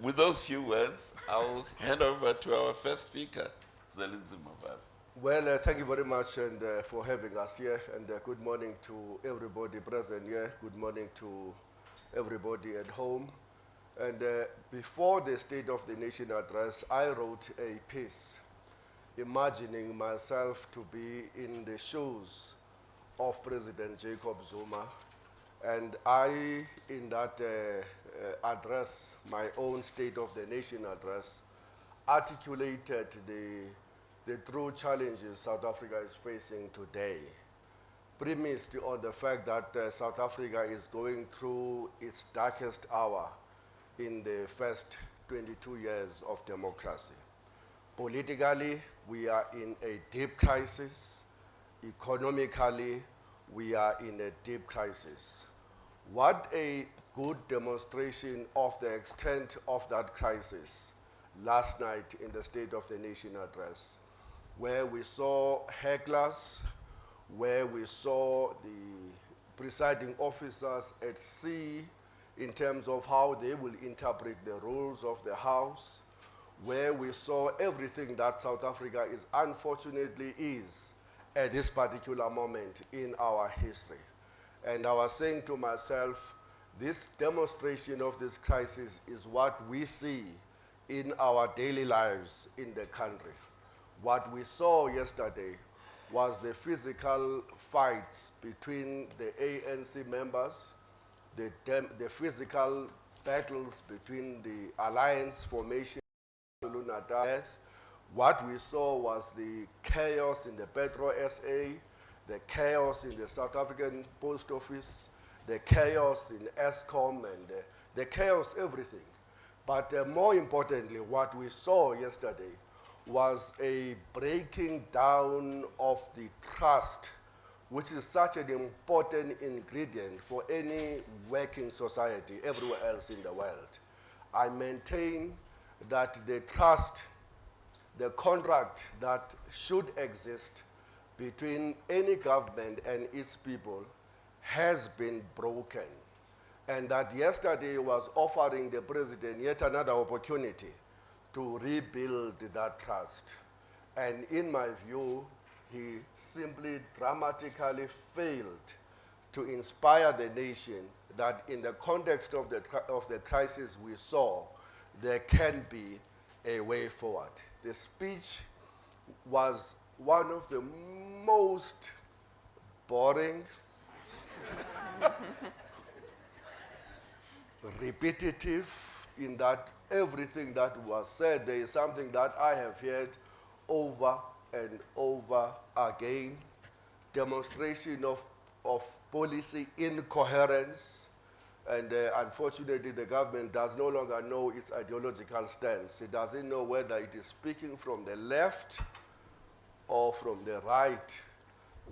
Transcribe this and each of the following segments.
With those few words, I'll hand over to our first speaker, Zimbabwe. Well, thank you very much and for having us here, and good morning to everybody present here. Good morning to everybody at home. And before the State of the Nation address, I wrote a piece imagining myself to be in the shoes of President Jacob Zuma. And I, in that address, my own State of the Nation address, articulated the true challenges South Africa is facing today, premised on the fact that South Africa is going through its darkest hour in the first 22 years of democracy. Politically, we are in a deep crisis. Economically, we are in a deep crisis. What a good demonstration of the extent of that crisis last night in the State of the Nation address, where we saw hecklers, where we saw the presiding officers at sea in terms of how they will interpret the rules of the House, where we saw everything that South Africa is unfortunately is at this particular moment in our history. And I was saying to myself, this demonstration of this crisis is what we see in our daily lives in the country. What we saw yesterday was the physical fights between the ANC members, the physical battles between the alliance formation. What we saw was the chaos in the Petro SA, the chaos in the South African Post Office, the chaos in Eskom, and the chaos everything. But more importantly, what we saw yesterday was a breaking down of the trust, which is such an important ingredient for any working society everywhere else in the world. I maintain that the trust, the contract that should exist between any government and its people has been broken. And that yesterday was offering the president yet another opportunity to rebuild that trust. And in my view, he simply dramatically failed to inspire the nation that in the context of the crisis we saw, there can be a way forward. The speech was one of the most boring, repetitive, in that everything that was said, there is something that I have heard over and over again, demonstration of policy incoherence, and unfortunately the government does no longer know its ideological stance. It doesn't know whether it is speaking from the left or from the right.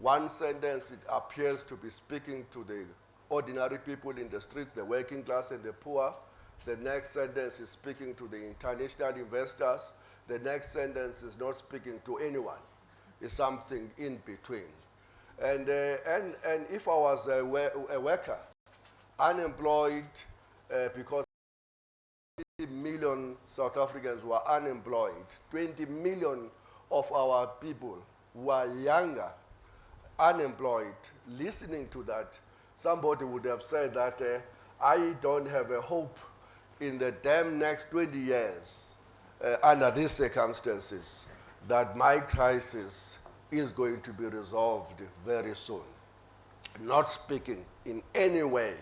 One sentence, it appears to be speaking to the ordinary people in the street, the working class and the poor. The next sentence is speaking to the international investors. The next sentence is not speaking to anyone. It's something in between. And if I was a worker, unemployed, because 20 million South Africans were unemployed, 20 million of our people were younger, unemployed. Listening to that, somebody would have said that I don't have a hope in the damn next 20 years under these circumstances that my crisis is going to be resolved very soon. Not speaking in any way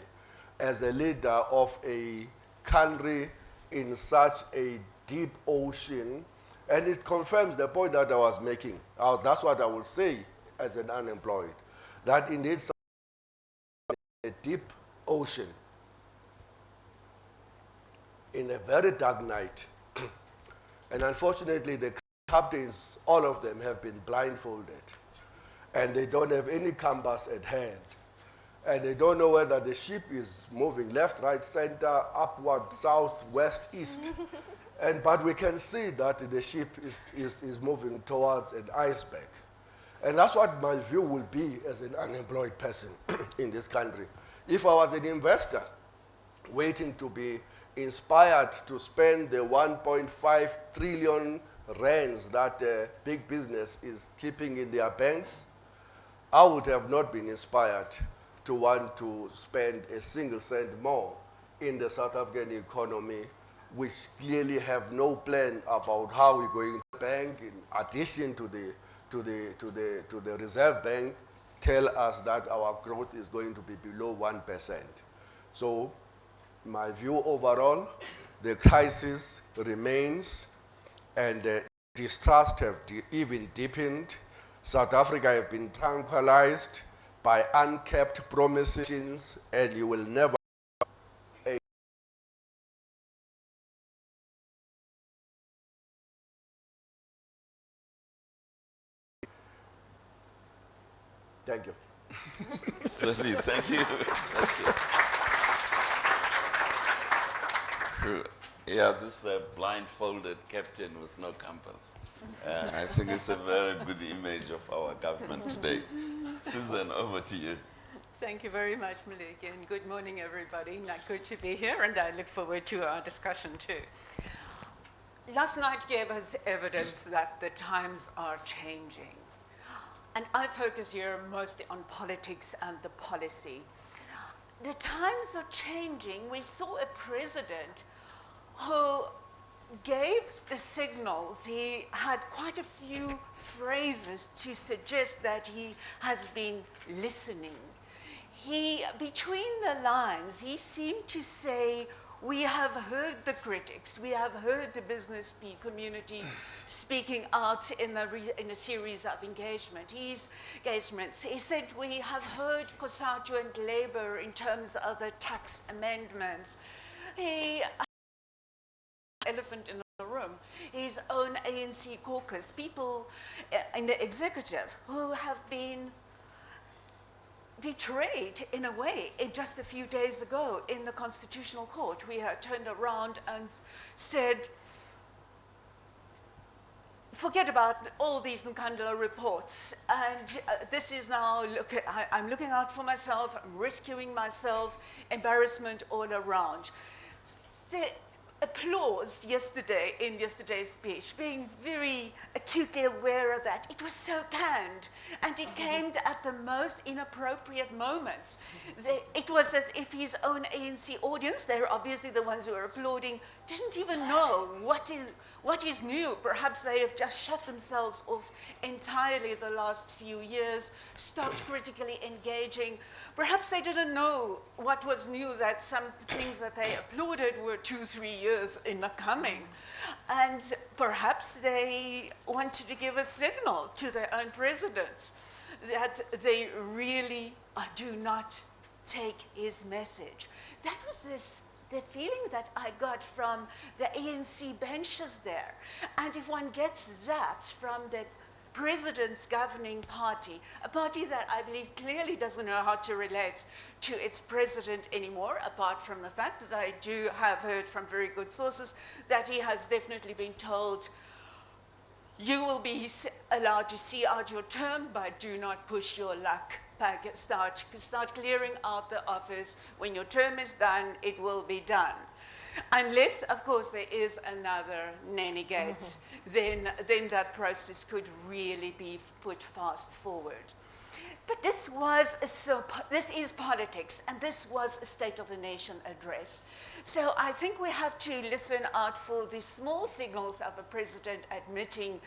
as a leader of a country in such a deep ocean, and it confirms the point that I was making. That's what I will say as an unemployed, that indeed a deep ocean in a very dark night. And unfortunately, the captains, all of them have been blindfolded, and they don't have any compass at hand. And they don't know whether the ship is moving left, right, center, upward, south, west, east. But we can see that the ship is moving towards an iceberg. And that's what my view will be as an unemployed person in this country. If I was an investor waiting to be inspired to spend the 1.5 trillion rands that big business is keeping in their banks, I would have not been inspired to want to spend a single cent more in the South African economy, which clearly have no plan about how we're going to bank in addition to the Reserve Bank tell us that our growth is going to be below 1%. So my view overall, the crisis remains and distrust have even deepened. South Africa have been tranquilized by unkept promises, and you will never. Thank you. Certainly, thank you. Thank you. Yeah, this blindfolded captain with no compass. I think it's a very good image of our government today. Susan, over to you. Thank you very much, Malik, and good morning, everybody. Good to be here, and I look forward to our discussion too. Last night gave us evidence that the times are changing. And I focus here mostly on politics and the policy. The times are changing. We saw a president who gave the signals. He had quite a few phrases to suggest that he has been listening. Between the lines, he seemed to say, we have heard the critics, we have heard the business community speaking out in a series of engagements. He said, we have heard COSATU and Labour in terms of the tax amendments. Elephant in the room, his own ANC caucus, people in the executive who have been betrayed in a way. Just a few days ago in the Constitutional Court, we had turned around and said, forget about all these Nkandla reports, and this is now, I'm looking out for myself, I'm rescuing myself, embarrassment all around. The applause yesterday, in yesterday's speech, being very acutely aware of that. It was so canned, and it came at the most inappropriate moments. It was as if his own ANC audience, they're obviously the ones who are applauding, didn't even know what is new. Perhaps they have just shut themselves off entirely the last few years, stopped critically engaging. Perhaps they didn't know what was new, that some things that they applauded were 2-3 years in the coming. And perhaps they wanted to give a signal to their own president that they really do not take his message. That was the feeling that I got from the ANC benches there. And if one gets that from the president's governing party, a party that I believe clearly doesn't know how to relate to its president anymore, apart from the fact that I do have heard from very good sources that he has definitely been told, you will be allowed to see out your term, but do not push your luck. Start clearing out the office. When your term is done, it will be done. Unless, of course, there is another nanny gate, then that process could really be put fast forward. But this is politics, and this was a State of the Nation address. So I think we have to listen out for the small signals of a president admitting,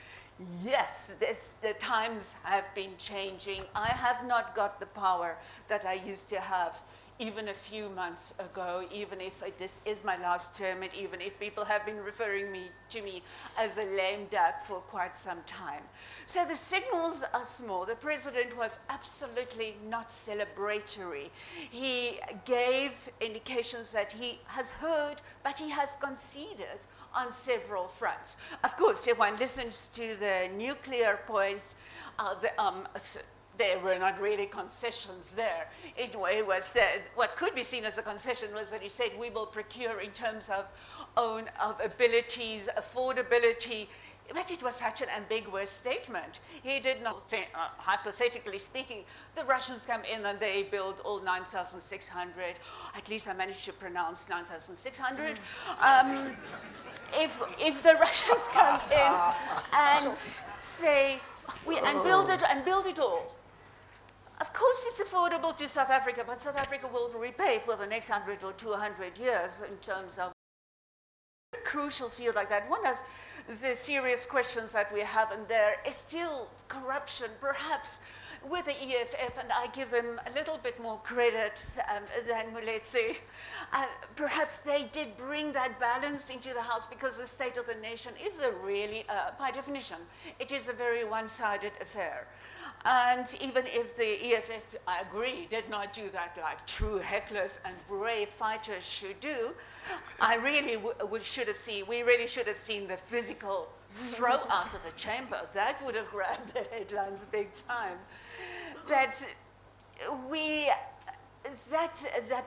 yes, the times have been changing. I have not got the power that I used to have even a few months ago, even if this is my last term, and even if people have been referring to me as a lame duck for quite some time. So the signals are small. The president was absolutely not celebratory. He gave indications that he has heard, but he has conceded on several fronts. Of course, if one listens to the nuclear points, there were not really concessions there. It was said, what could be seen as a concession was that he said, we will procure in terms of abilities, affordability. But it was such an ambiguous statement. He did not say, hypothetically speaking, the Russians come in and they build all 9,600. At least I managed to pronounce 9,600. If the Russians come in and say, build it all. Of course, it's affordable to South Africa, but South Africa will repay for the next 100 or 200 years in terms of a crucial field like that. One of the serious questions that we have in there is still corruption, perhaps with the EFF, and I give them a little bit more credit than Moletsi. Perhaps they did bring that balance into the House because the state of the nation is a really, by definition, it is a very one-sided affair. And even if the EFF, I agree, did not do that like true hecklers and brave fighters should do, I really we really should have seen the physical throw out of the chamber. That would have grabbed the headlines big time. That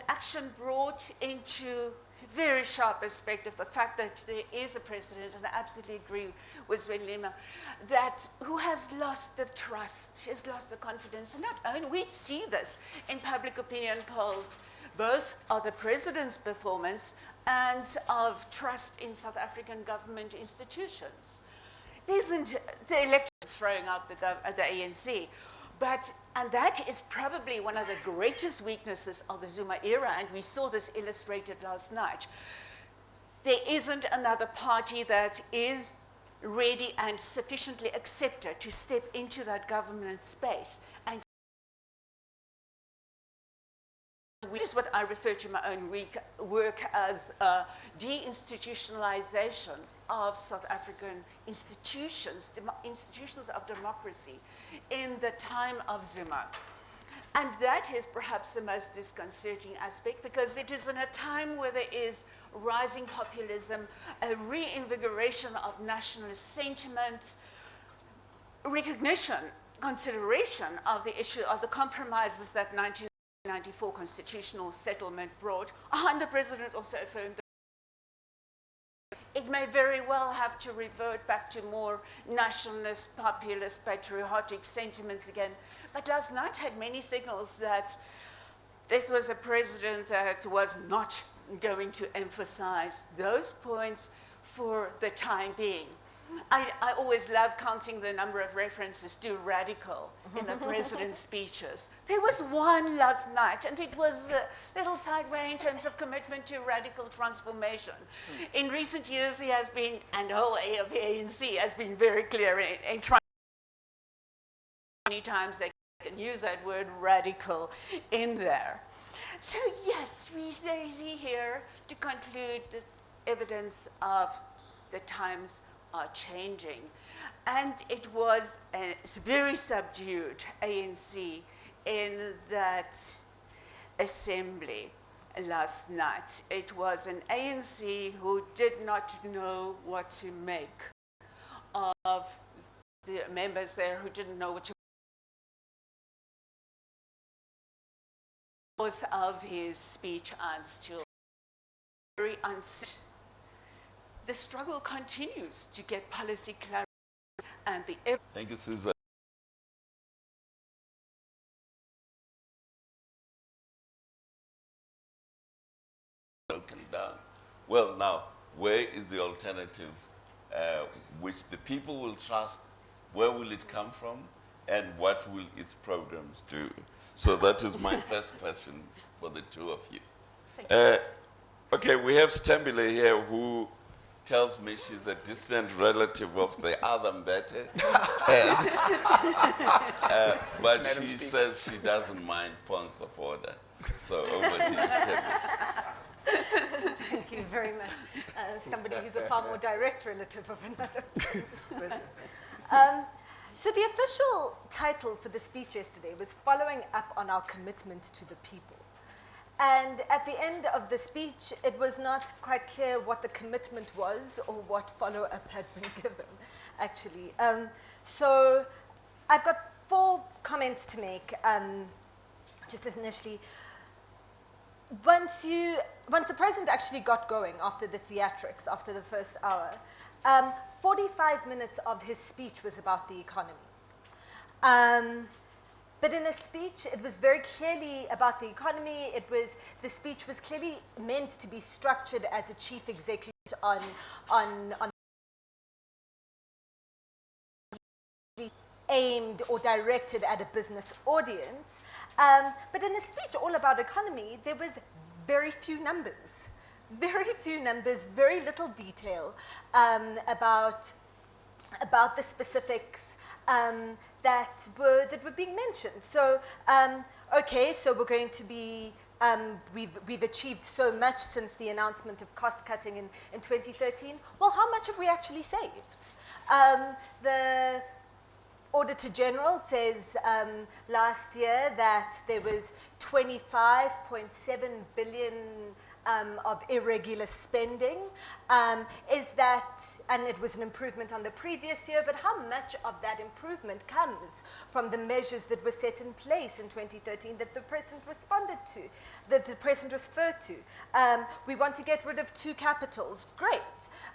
action brought into very sharp perspective the fact that there is a president, and I absolutely agree with Sven Lema, who has lost the trust, has lost the confidence. And not only, we see this in public opinion polls, both of the president's performance and of trust in South African government institutions. There isn't the electorate throwing out the ANC, and that is probably one of the greatest weaknesses of the Zuma era, and we saw this illustrated last night. There isn't another party that is ready and sufficiently accepted to step into that government space. And which is what I refer to my own work as deinstitutionalization of South African institutions, institutions of democracy in the time of Zuma. And that is perhaps the most disconcerting aspect, because it is in a time where there is rising populism, a reinvigoration of nationalist sentiment, recognition, consideration of the issue of the compromises that 1994 constitutional settlement brought, and the president also affirmed that it may very well have to revert back to more nationalist, populist, patriotic sentiments again. But last night had many signals that this was a president that was not going to emphasize those points for the time being. I always love counting the number of references to radical in the president's speeches. There was one last night, and it was a little sideway in terms of commitment to radical transformation. In recent years, he has been, and the whole of the ANC has been very clear in trying. Many times they can use that word radical in there. So yes, we see here, to conclude, this evidence of the times are changing. And it was a very subdued ANC in that assembly last night. It was an ANC who did not know what to make of the members there, who didn't know what to because of his speech. I'm still very uncertain. The struggle continues to get policy clarity, and the Thank you, Susan. Broken down. Well, now, where is the alternative which the people will trust? Where will it come from? And what will its programs do? So that is my first question for the two of you. Okay, we have Stambile here, who tells me she's a distant relative of the other Mbete. But she says she doesn't mind points of order. So over to you, Stambile. Thank you very much. Somebody who's a far more direct relative of another person. So the official title for the speech yesterday was Following Up on Our Commitment to the People. And at the end of the speech, it was not quite clear what the commitment was or what follow-up had been given, actually. So I've got 4 comments to make, just as initially. Once the president actually got going after the theatrics, after the first hour, 45 minutes of his speech was about the economy. But in a speech, it was very clearly about the economy. The speech was clearly meant to be structured as a chief executive on aimed or directed at a business audience. But in a speech all about economy, there was very few numbers. Very few numbers, very little detail about the specifics that were being mentioned. So, okay, so we're going to be, we've achieved so much since the announcement of cost cutting in 2013. Well, how much have we actually saved? The Auditor General says last year that there was 25.7 billion of irregular spending. Is that, and it was an improvement on the previous year, but how much of that improvement comes from the measures that were set in place in 2013 that the President responded to, that the President referred to? We want to get rid of 2 capitals. Great.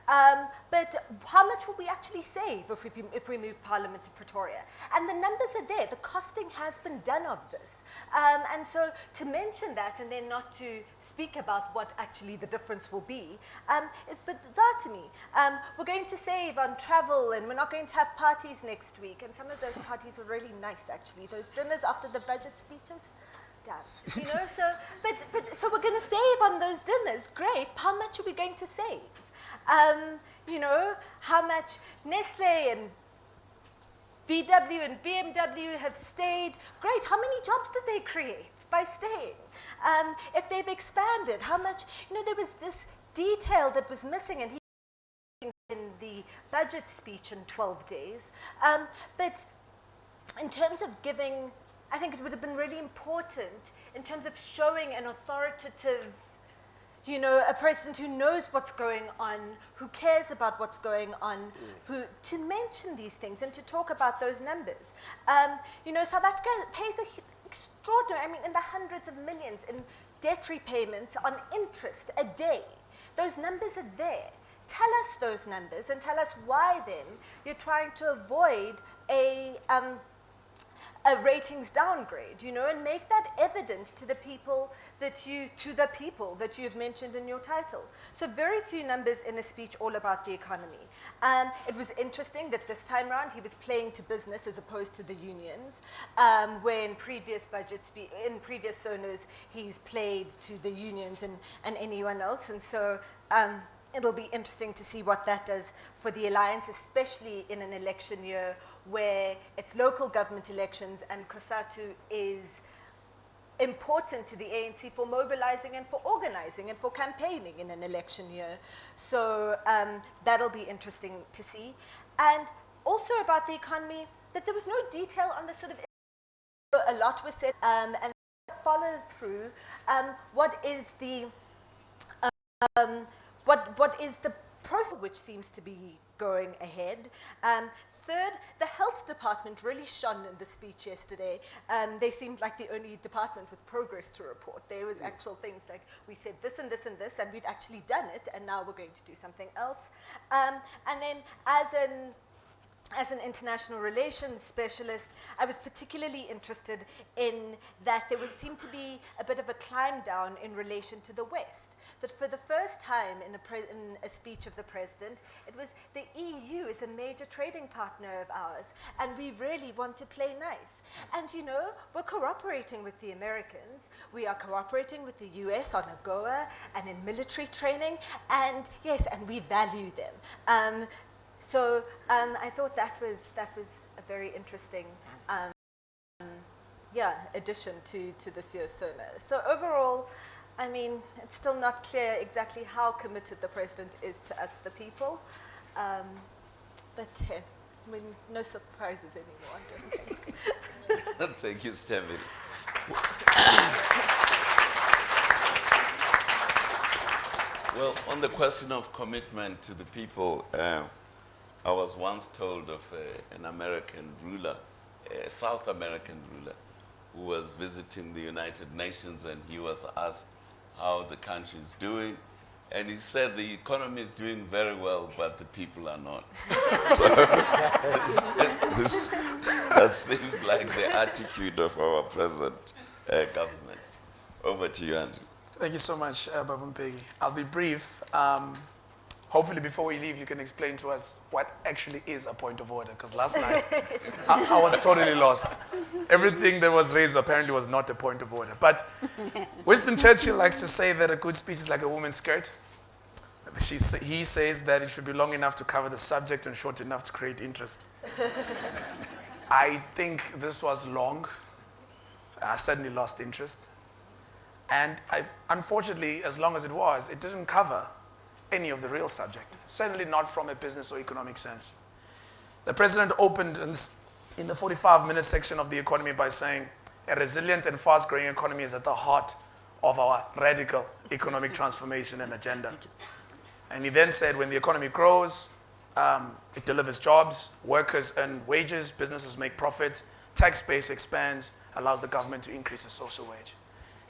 But how much will we actually save if we move Parliament to Pretoria? And the numbers are there. The costing has been done of this. And so to mention that and then not to speak about what actually the difference will be is bizarre to me. We're going to save on travel and we're not going to have parties next week. And some of those parties were really nice, actually. Those dinners after the budget speeches. Damn. You know, so we're going to save on those dinners. Great. How much are we going to save? You know, how much Nestle and VW and BMW have stayed. Great, how many jobs did they create by staying? If they've expanded, how much, you know, there was this detail that was missing and in the budget speech in 12 days. But in terms of giving, I think it would have been really important in terms of showing an authoritative, you know, a president who knows what's going on, who cares about what's going on, who to mention these things and to talk about those numbers. You know, South Africa pays an extraordinary, I mean, in the hundreds of millions in debt repayment on interest a day. Those numbers are there. Tell us those numbers and tell us why then you're trying to avoid a ratings downgrade, you know, and make that evident to the people that you've mentioned in your title. So very few numbers in a speech all about the economy. It was interesting that this time around he was playing to business as opposed to the unions, where in previous in previous Sonas he's played to the unions and anyone else, and so it'll be interesting to see what that does for the alliance, especially in an election year where it's local government elections and COSATU is important to the ANC for mobilizing and for organizing and for campaigning in an election year. So that'll be interesting to see. And also about the economy, that there was no detail on the sort of, a lot was said, and follow through, what is the process which seems to be going ahead. Third, the health department really shone in the speech yesterday. They seemed like the only department with progress to report. There was actual things like, we said this and this and this, and we've actually done it, and now we're going to do something else. And then as an international relations specialist, I was particularly interested in that there would seem to be a bit of a climb down in relation to the West. That for the first time in a speech of the president, it was the EU is a major trading partner of ours, and we really want to play nice. And you know, we're cooperating with the Americans, we are cooperating with the US on AGOA and in military training, and yes, and we value them. So I thought that was a very interesting addition to this year's Sona. So overall, I mean, it's still not clear exactly how committed the president is to us, the people. But I mean, no surprises anymore, I don't think. Thank you, Stemi. Well, on the question of commitment to the people, I was once told of an American ruler, a South American ruler, who was visiting the United Nations, and he was asked how the country is doing, and he said the economy is doing very well, but the people are not. So that seems like the attitude of our present government. Over to you, Andrew. Thank you so much, Babu Mpegi. I'll be brief. Hopefully, before we leave, you can explain to us what actually is a point of order, because last night I was totally lost. Everything that was raised apparently was not a point of order. But Winston Churchill likes to say that a good speech is like a woman's skirt. He says that it should be long enough to cover the subject and short enough to create interest. I think this was long. I certainly lost interest. And unfortunately, as long as it was, it didn't cover any of the real subject, certainly not from a business or economic sense. The president opened in the 45-minute section of the economy by saying, a resilient and fast-growing economy is at the heart of our radical economic transformation and agenda. And he then said, when the economy grows, it delivers jobs, workers earn wages, businesses make profits, tax base expands, allows the government to increase the social wage.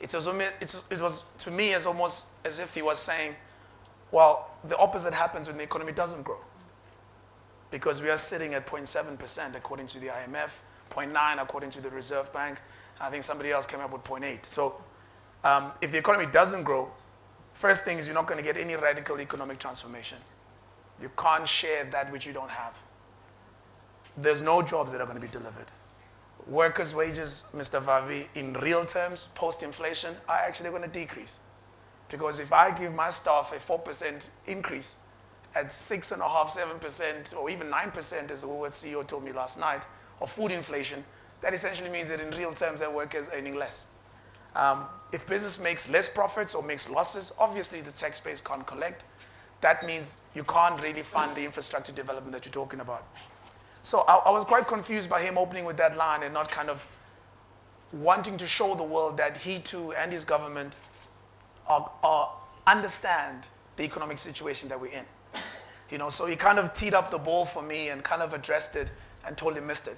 It was to me as almost as if he was saying, well, the opposite happens when the economy doesn't grow. Because we are sitting at 0.7% according to the IMF, 0.9% according to the Reserve Bank. I think somebody else came up with 0.8%. So if the economy doesn't grow, first thing is you're not going to get any radical economic transformation. You can't share that which you don't have. There's no jobs that are going to be delivered. Workers' wages, Mr. Vavi, in real terms, post-inflation, are actually going to decrease. Because if I give my staff a 4% increase at 6.5%, 7%, or even 9%, as the Woolworths CEO told me last night, of food inflation, that essentially means that in real terms, that worker is earning less. If business makes less profits or makes losses, obviously the tax base can't collect. That means you can't really fund the infrastructure development that you're talking about. So I was quite confused by him opening with that line and not kind of wanting to show the world that he too and his government understand the economic situation that we're in. So he kind of teed up the ball for me and kind of addressed it and totally missed it.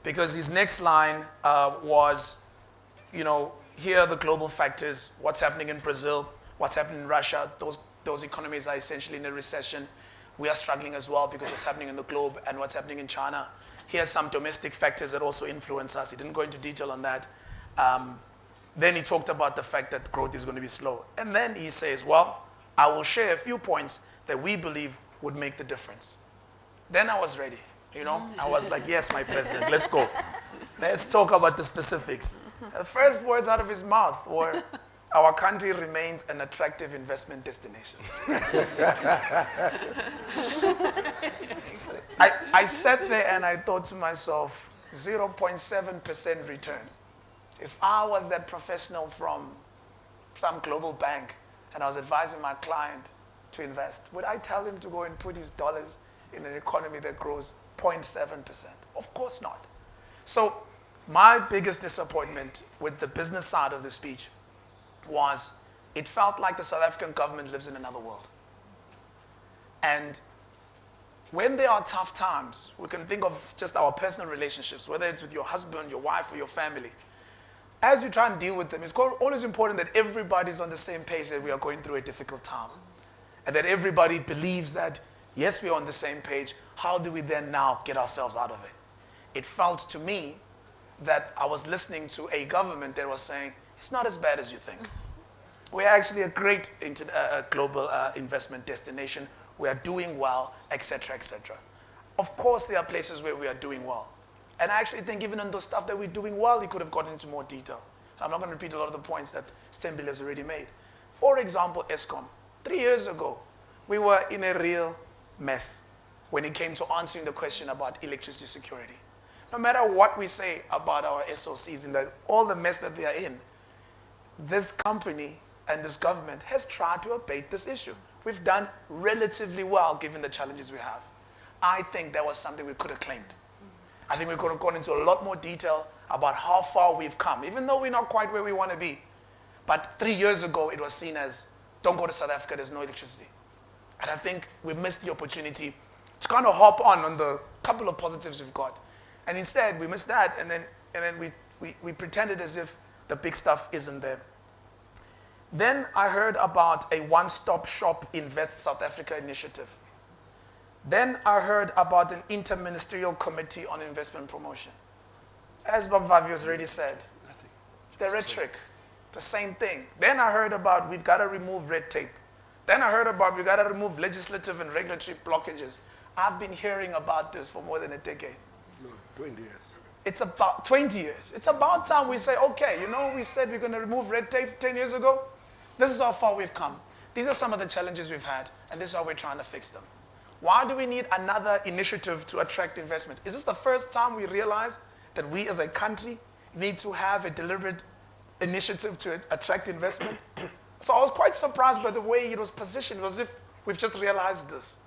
Because his next line was, here are the global factors, what's happening in Brazil, what's happening in Russia, those economies are essentially in a recession. We are struggling as well because what's happening in the globe and what's happening in China. He has some domestic factors that also influence us. He didn't go into detail on that. Then he talked about the fact that growth is going to be slow. And then he says, well, I will share a few points that we believe would make the difference. Then I was ready, I was like, yes, my president, let's go. Let's talk about the specifics. The first words out of his mouth were, our country remains an attractive investment destination. I sat there and I thought to myself, 0.7% return. If I was that professional from some global bank and I was advising my client to invest, would I tell him to go and put his dollars in an economy that grows 0.7%? Of course not. So my biggest disappointment with the business side of the speech was it felt like the South African government lives in another world. And when there are tough times, we can think of just our personal relationships, whether it's with your husband, your wife, or your family. As you try and deal with them, it's always important that everybody's on the same page that we are going through a difficult time. And that everybody believes that, yes, we're on the same page. How do we then now get ourselves out of it? It felt to me that I was listening to a government that was saying, it's not as bad as you think. We're actually a great global investment destination. We are doing well, etc., etc. Of course, there are places where we are doing well. And I actually think even on the stuff that we're doing well, he could have gotten into more detail. I'm not going to repeat a lot of the points that Stembile has already made. For example, Eskom. 3 years ago, we were in a real mess when it came to answering the question about electricity security. No matter what we say about our SOCs and all the mess that they are in, this company and this government has tried to abate this issue. We've done relatively well given the challenges we have. I think that was something we could have claimed. I think we could have gone into a lot more detail about how far we've come, even though we're not quite where we want to be. But 3 years ago, it was seen as, don't go to South Africa, there's no electricity. And I think we missed the opportunity to kind of hop on the couple of positives we've got. And instead, we missed that, and then we pretended as if the big stuff isn't there. Then I heard about a one-stop shop Invest South Africa initiative. Then I heard about an interministerial committee on investment promotion. As Bob Vavi has already said, the rhetoric, the same thing. Then I heard about we've got to remove red tape. Then I heard about we've got to remove legislative and regulatory blockages. I've been hearing about this for more than a decade. No, 20 years. It's about 20 years. It's about time we say, okay, you know, we said we're going to remove red tape 10 years ago. This is how far we've come. These are some of the challenges we've had, and this is how we're trying to fix them. Why do we need another initiative to attract investment? Is this the first time we realize that we as a country need to have a deliberate initiative to attract investment? So I was quite surprised by the way it was positioned. It was as if we've just realized this.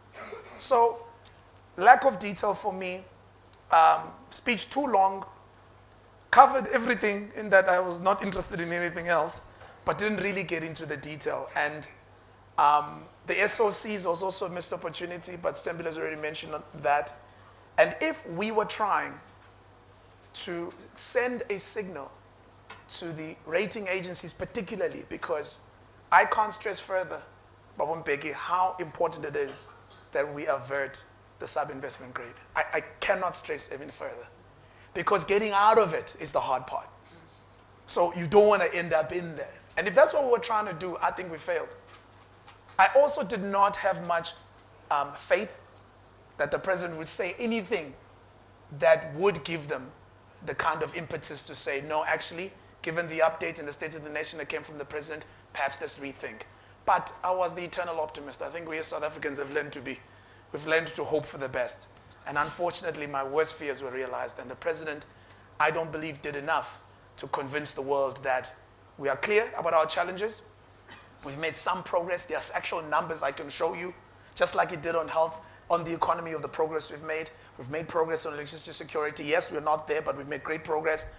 So lack of detail for me, speech too long, covered everything in that I was not interested in anything else, but didn't really get into the detail. And the SOCs was also a missed opportunity, but Stembile has already mentioned that. And if we were trying to send a signal to the rating agencies particularly, because I can't stress further, Babon Beki, how important it is that we avert the sub-investment grade. I cannot stress even further, because getting out of it is the hard part. So you don't want to end up in there. And if that's what we were trying to do, I think we failed. I also did not have much faith that the president would say anything that would give them the kind of impetus to say, no, actually, given the update and the state of the nation that came from the president, perhaps let's rethink. But I was the eternal optimist. I think we as South Africans have learned to be. We've learned to hope for the best. And unfortunately, my worst fears were realized. And the president, I don't believe, did enough to convince the world that we are clear about our challenges. We've made some progress. There's actual numbers I can show you, just like it did on health, on the economy of the progress we've made. We've made progress on electricity security. Yes, we're not there, but we've made great progress.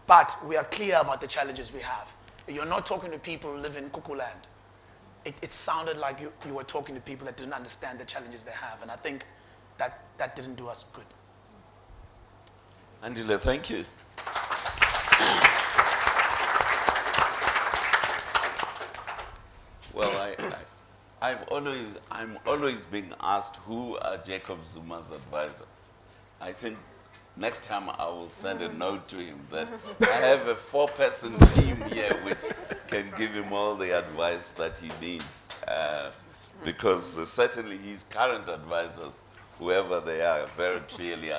But we are clear about the challenges we have. You're not talking to people who live in Kukuland. It sounded like you were talking to people that didn't understand the challenges they have. And I think that didn't do us good. Andile, thank you. Well, I'm always being asked who are Jacob Zuma's advisor. I think next time I will send a note to him that I have a 4-person team here which can give him all the advice that he needs. Because certainly his current advisors, whoever they are, very clearly,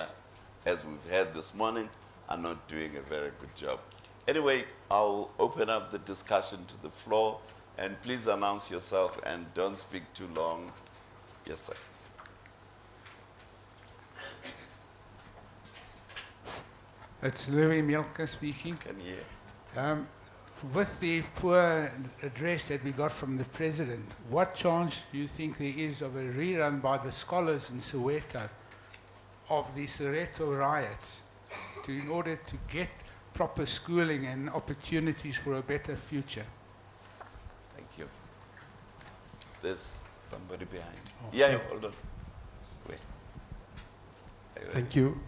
as we've heard this morning, are not doing a very good job. Anyway, I'll open up the discussion to the floor, and please announce yourself and don't speak too long. Yes, sir. It's Louis Milka speaking. Can you hear? With the poor address that we got from the president, what chance do you think there is of a rerun by the scholars in Soweto of the Soweto riots in order to get proper schooling and opportunities for a better future? Thank you. There's somebody behind. Oh, Yeah, hold on. Wait. Thank you.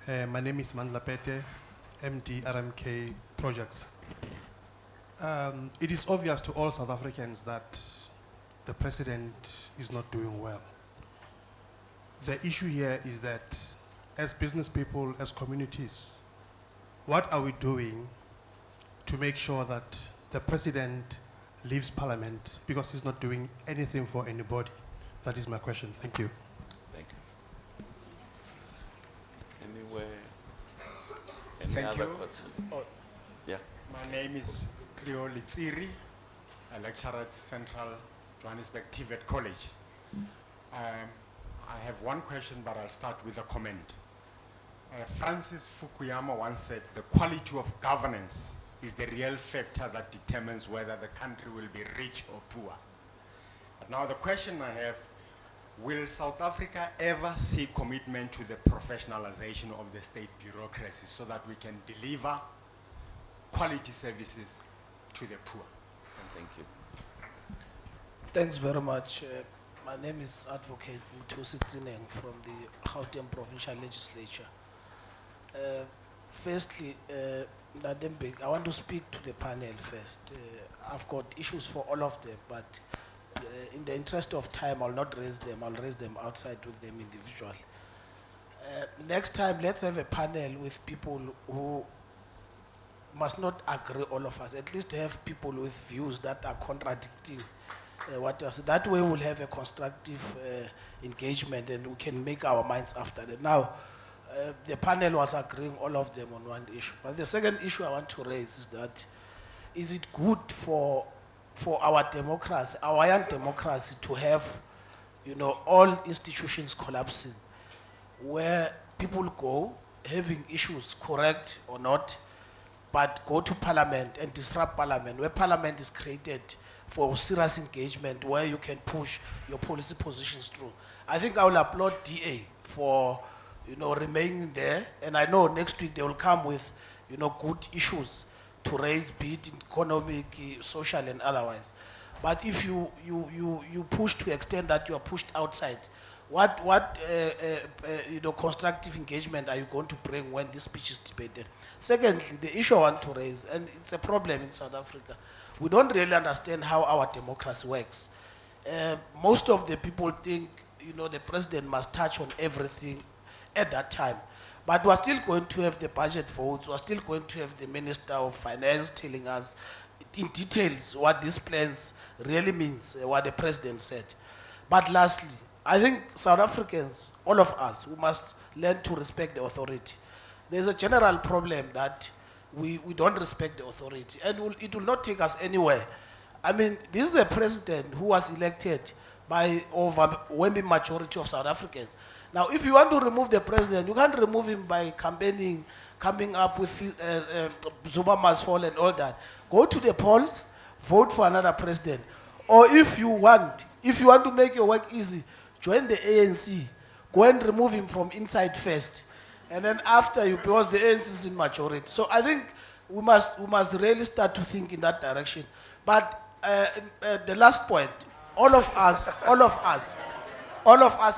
My name is Mandla Pete, MD RMK Projects. It is obvious to all South Africans that the president is not doing well. The issue here is that as business people, as communities, what are we doing to make sure that the president leaves parliament because he's not doing anything for anybody? That is my question. Thank you. Thank you. Anywhere? Any Thank other you. question? Oh, Yeah. my name is Cleo Litsiri, a lecturer at Central Johannesburg TVET College. I have one question, but I'll start with a comment. Francis Fukuyama once said, the quality of governance is the real factor that determines whether the country will be rich or poor. But now the question I have, will South Africa ever see commitment to the professionalization of the state bureaucracy so that we can deliver quality services to the poor? Thank you. Thanks very much. My name is Advocate Mtusi Tsineng from the Gauteng Provincial Legislature. Firstly, Ndadembek, I want to speak to the panel first. I've got issues for all of them, but in the interest of time, I'll not raise them. I'll raise them outside with them individually. Next time, let's have a panel with people who must not agree, all of us. At least have people with views that are contradicting what you say. That way, we'll have a constructive engagement, and we can make our minds after that. Now, the panel was agreeing, all of them, on one issue. But the second issue I want to raise is that, is it good for our democracy, our young democracy, to have, all institutions collapsing, where people go having issues, correct or not, but go to parliament and disrupt parliament, where parliament is created for serious engagement, where you can push your policy positions through. I think I will applaud DA for, remaining there, and I know next week they will come with, good issues to raise, be it economic, social, and otherwise. But if you push to extend that you are pushed outside, what constructive engagement are you going to bring when this speech is debated? Secondly, the issue I want to raise, and it's a problem in South Africa, we don't really understand how our democracy works. Most of the people think, the president must touch on everything at that time. But we're still going to have the budget votes, we're still going to have the Minister of Finance telling us in details what these plans really means, what the president said. But lastly, I think South Africans, all of us, we must learn to respect the authority. There's a general problem that we don't respect the authority, and it will not take us anywhere. I mean, this is a president who was elected by overwhelming majority of South Africans. Now, if you want to remove the president, you can't remove him by campaigning, coming up with Zuma must fall and all that. Go to the polls, vote for another president. Or if you want to make your work easy, join the ANC. Go and remove him from inside first. And then after because the ANC is in majority. So I think we must really start to think in that direction. But the last point, all of us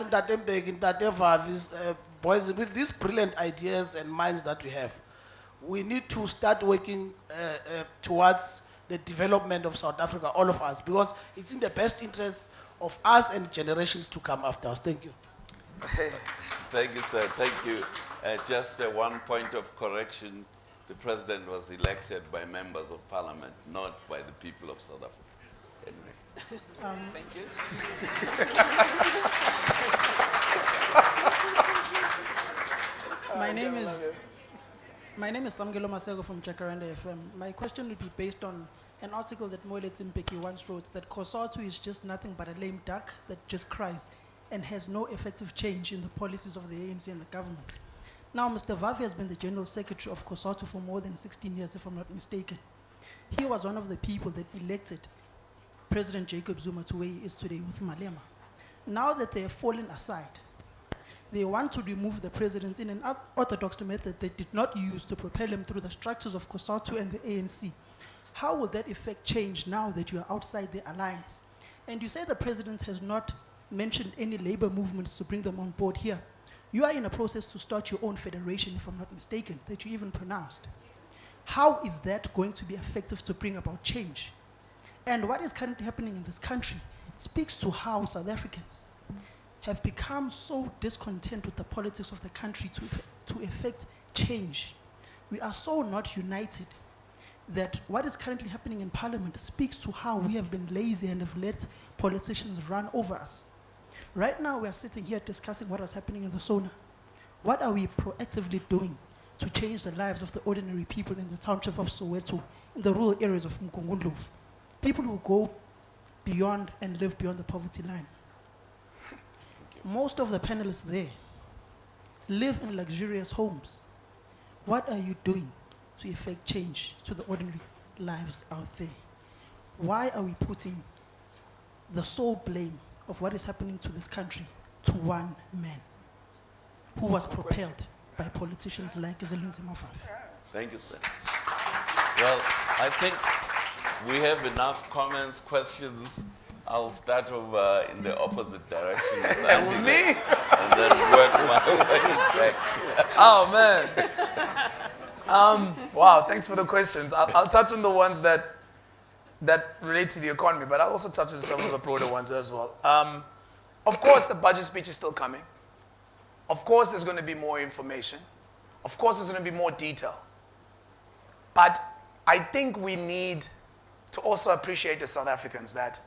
in Tatembek, in Tatevav, boys, with these brilliant ideas and minds that we have, we need to start working towards the development of South Africa, all of us, because it's in the best interest of us and generations to come after us. Thank you. Thank you, sir. Thank you. Just one point of correction. The president was elected by members of parliament, not by the people of South Africa. Anyway. Thank you. My name is Samgelo Masego from Jacaranda FM. My question would be based on an article that Moile Tsimpeki once wrote, that COSATU is just nothing but a lame duck that just cries and has no effective change in the policies of the ANC and the government. Now, Mr. Vavi has been the General Secretary of COSATU for more than 16 years, if I'm not mistaken. He was one of the people that elected President Jacob Zuma to where he is today with Malema. Now that they have fallen aside, they want to remove the president in an orthodox method they did not use to propel him through the structures of COSATU and the ANC. How will that effect change now that you are outside the alliance? And you say the president has not mentioned any labor movements to bring them on board here. You are in a process to start your own federation, if I'm not mistaken, that you even pronounced. How is that going to be effective to bring about change? And what is currently happening in this country speaks to how South Africans have become so discontent with the politics of the country to effect change. We are so not united that what is currently happening in Parliament speaks to how we have been lazy and have let politicians run over us. Right now, we are sitting here discussing what is happening in the Sona. What are we proactively doing to change the lives of the ordinary people in the township of Soweto, in the rural areas of Mkongundlovu? People who go beyond and live beyond the poverty line. Most of the panelists there live in luxurious homes. What are you doing to effect change to the ordinary lives out there? Why are we putting the sole blame of what is happening to this country to one man who was propelled by politicians like Zimbabwe? Thank you, sir. Well, I think we have enough comments, questions. I'll start over in the opposite direction. And then work my way back. Oh, man. Wow, thanks for the questions. I'll touch on the ones that relate to the economy, but I'll also touch on some of the broader ones as well. Of course, the budget speech is still coming. Of course, there's going to be more information. Of course, there's going to be more detail. But I think we need to also appreciate as South Africans that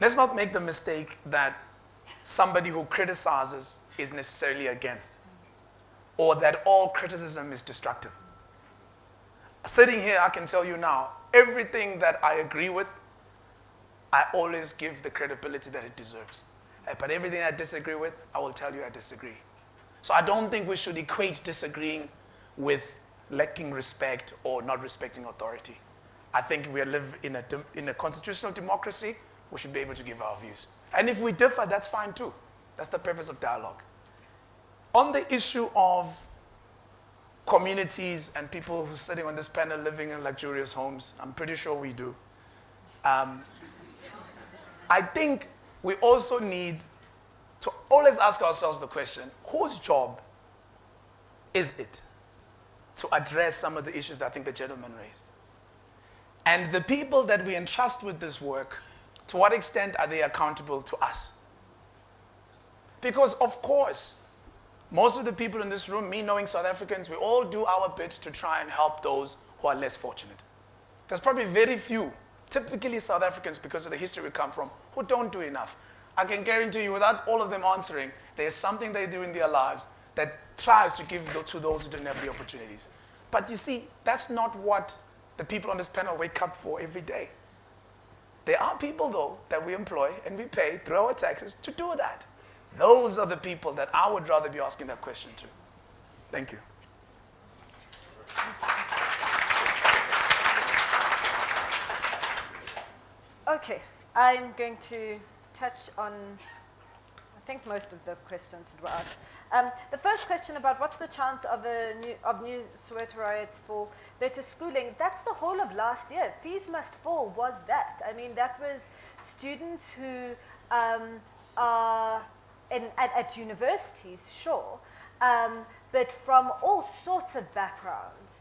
let's not make the mistake that somebody who criticizes is necessarily against, or that all criticism is destructive. Sitting here, I can tell you now, everything that I agree with, I always give the credibility that it deserves. But everything I disagree with, I will tell you I disagree. So I don't think we should equate disagreeing with lacking respect or not respecting authority. I think we live in a constitutional democracy. We should be able to give our views. And if we differ, that's fine too. That's the purpose of dialogue. On the issue of communities and people who are sitting on this panel living in luxurious homes, I'm pretty sure we do. I think we also need to always ask ourselves the question, whose job is it to address some of the issues that I think the gentleman raised? And the people that we entrust with this work, to what extent are they accountable to us? Because of course, most of the people in this room, me knowing South Africans, we all do our bit to try and help those who are less fortunate. There's probably very few, typically South Africans, because of the history we come from, who don't do enough. I can guarantee you, without all of them answering, there's something they do in their lives that tries to give to those who don't have the opportunities. But you see, that's not what the people on this panel wake up for every day. There are people, though, that we employ and we pay through our taxes to do that. Those are the people that I would rather be asking that question to. Thank you. Okay, I'm going to touch on, I think, most of the questions that were asked. The first question about what's the chance of new Soweto riots for better schooling, that's the whole of last year. Fees Must Fall was that. I mean, that was students who are at universities, sure, but from all sorts of backgrounds,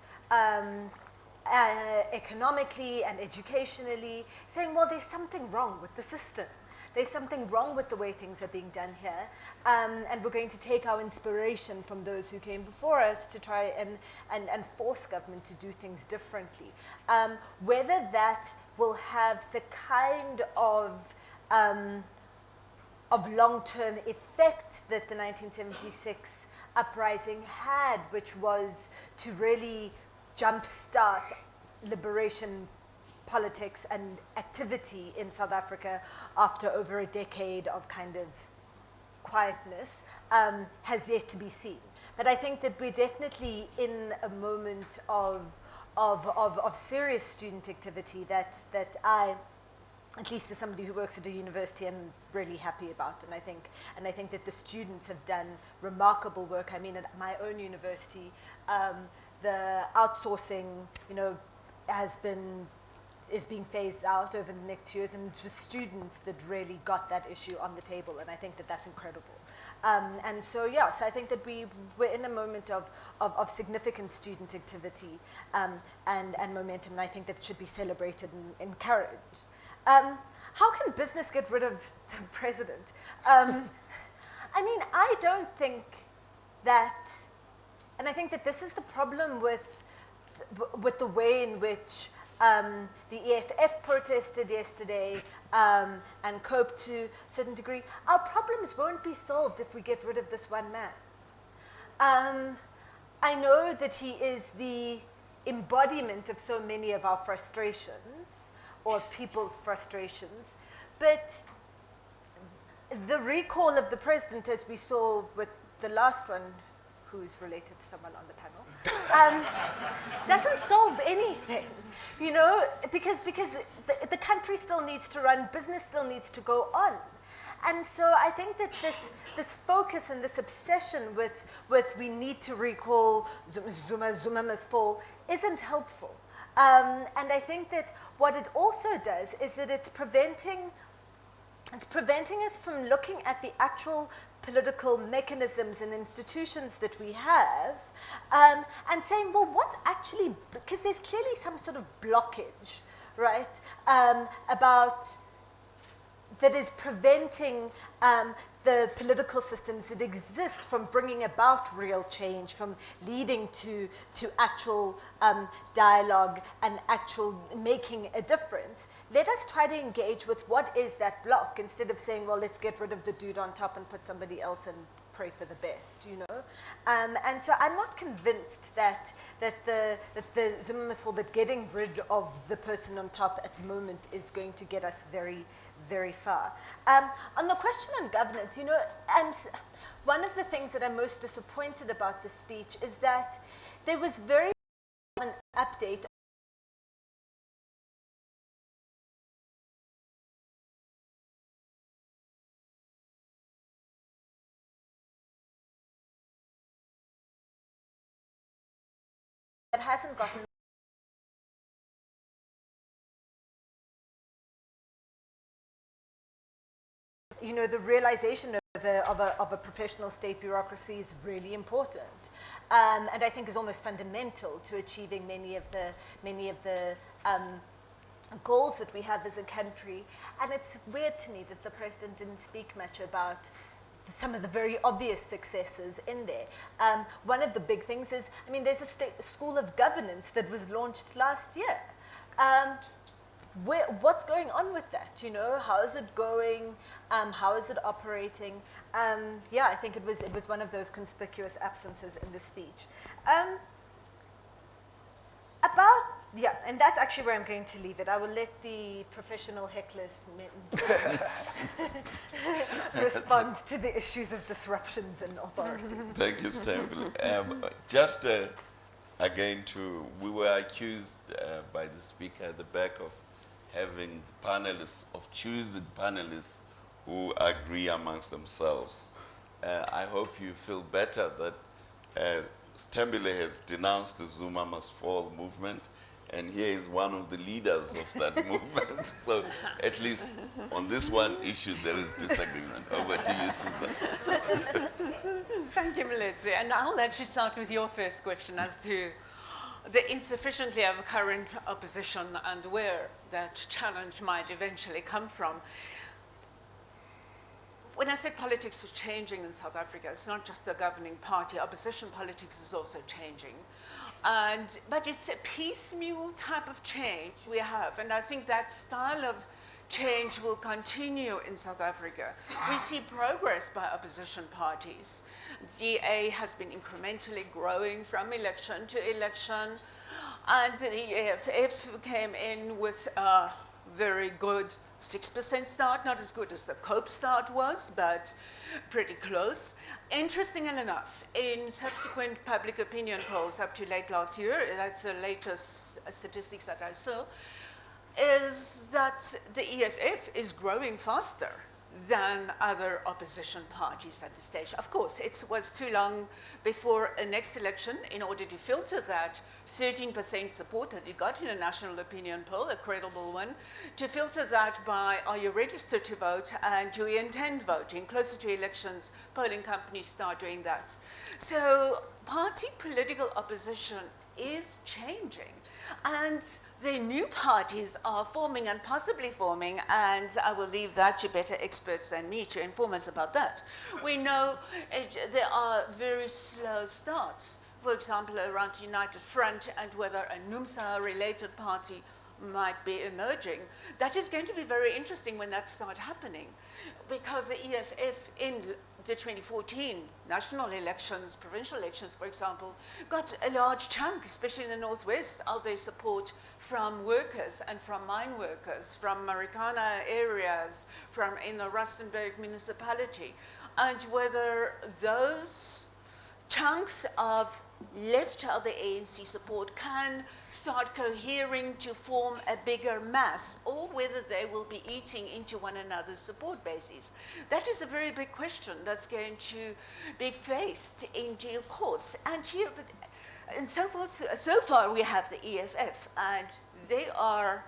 economically and educationally, saying, well, there's something wrong with the system. There's something wrong with the way things are being done here, and we're going to take our inspiration from those who came before us to try and force government to do things differently. Whether that will have the kind of long-term effect that the 1976 uprising had, which was to really jumpstart liberation politics and activity in South Africa after over a decade of kind of quietness, has yet to be seen. But I think that we're definitely in a moment of serious student activity that I, at least as somebody who works at a university, I'm really happy about. And I think that the students have done remarkable work. I mean, at my own university, the outsourcing, is being phased out over the next 2 years, and it was students that really got that issue on the table, and I think that that's incredible. And so I think that we're in a moment of significant student activity and momentum, and I think that should be celebrated and encouraged. How can business get rid of the president? I mean, I don't think that, and I think that this is the problem with the way in which the EFF protested yesterday and coped to a certain degree. Our problems won't be solved if we get rid of this one man. I know that he is the embodiment of so many of our frustrations, or people's frustrations, but the recall of the president, as we saw with the last one, who is related to someone on the panel, doesn't solve anything, because the country still needs to run, business still needs to go on. And so I think that this focus and this obsession with we need to recall Zuma must fall isn't helpful. And I think that what it also does is that it's preventing It's preventing us from looking at the actual political mechanisms and institutions that we have and saying, well, what's actually, because there's clearly some sort of blockage, right, about that is preventing the political systems that exist from bringing about real change, from leading to actual dialogue and actual making a difference. Let us try to engage with what is that block instead of saying, well, let's get rid of the dude on top and put somebody else and pray for the best, you know? And so I'm not convinced that the Zuma must fall, that getting rid of the person on top at the moment is going to get us very, very far. On the question on governance, you know, and one of the things that I'm most disappointed about this speech is that there was very an update that hasn't gotten you know, the realization of a professional state bureaucracy is really important, and I think is almost fundamental to achieving many of the goals that we have as a country. And it's weird to me that the president didn't speak much about some of the very obvious successes in there. One of the big things is, I mean, there's a school of governance that was launched last year. What's going on with that? You know, how is it going? How is it operating? Yeah, I think it was one of those conspicuous absences in the speech. Yeah, and that's actually where I'm going to leave it. I will let the professional hecklers respond to the issues of disruptions and authority. Thank you, Stanley. Just again, we were accused by the speaker at the back of having panelists, of choosing panelists who agree amongst themselves. I hope you feel better that Stambile has denounced the Zuma must fall movement, and here is one of the leaders of that movement. So at least on this one issue, there is disagreement. Over to you, Susan. Thank you, Mletsi. And I'll actually start with your first question as to the insufficiency of current opposition and where that challenge might eventually come from. When I say politics is changing in South Africa, it's not just the governing party. Opposition politics is also changing. But it's a piecemeal type of change we have. And I think that style of change will continue in South Africa. We see progress by opposition parties. DA has been incrementally growing from election to election. And the EFF came in with a very good 6% start, not as good as the COPE start was, but pretty close. Interestingly enough, in subsequent public opinion polls up to late last year, that's the latest statistics that I saw, is that the EFF is growing faster than other opposition parties at this stage. Of course, it was too long before a next election in order to filter that 13% support that it got in a national opinion poll, a credible one, to filter that by, are you registered to vote and do you intend voting? Closer to elections, polling companies start doing that. So party political opposition is changing. And the new parties are forming and possibly forming, and I will leave that to better experts than me to inform us about that. We know there are very slow starts, for example, around United Front and whether a NUMSA-related party might be emerging. That is going to be very interesting when that starts happening, because the EFF in the 2014 national elections, provincial elections, for example, got a large chunk, especially in the Northwest, of their support from workers and from mine workers, from Marikana areas, from in the Rustenburg municipality. And whether those chunks of left of the ANC support can start cohering to form a bigger mass, or whether they will be eating into one another's support bases. That is a very big question that's going to be faced in due course. And here, so far we have the EFF, and they are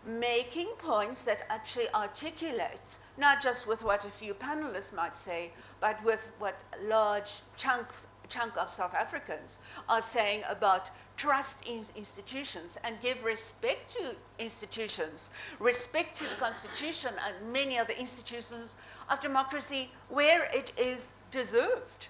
making points that actually articulate, not just with what a few panelists might say, but with what large chunk of South Africans are saying about trust in institutions and give respect to institutions, respect to the Constitution and many other institutions of democracy where it is deserved.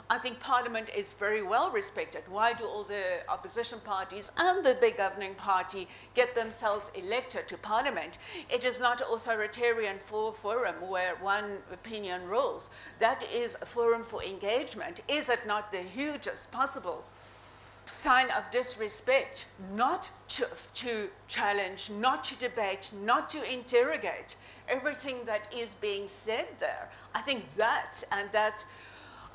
I think Parliament is very well respected. Why do all the opposition parties and the big governing party get themselves elected to Parliament? It is not an authoritarian forum where one opinion rules. That is a forum for engagement. Is it not the hugest possible sign of disrespect not to challenge, not to debate, not to interrogate everything that is being said there? I think that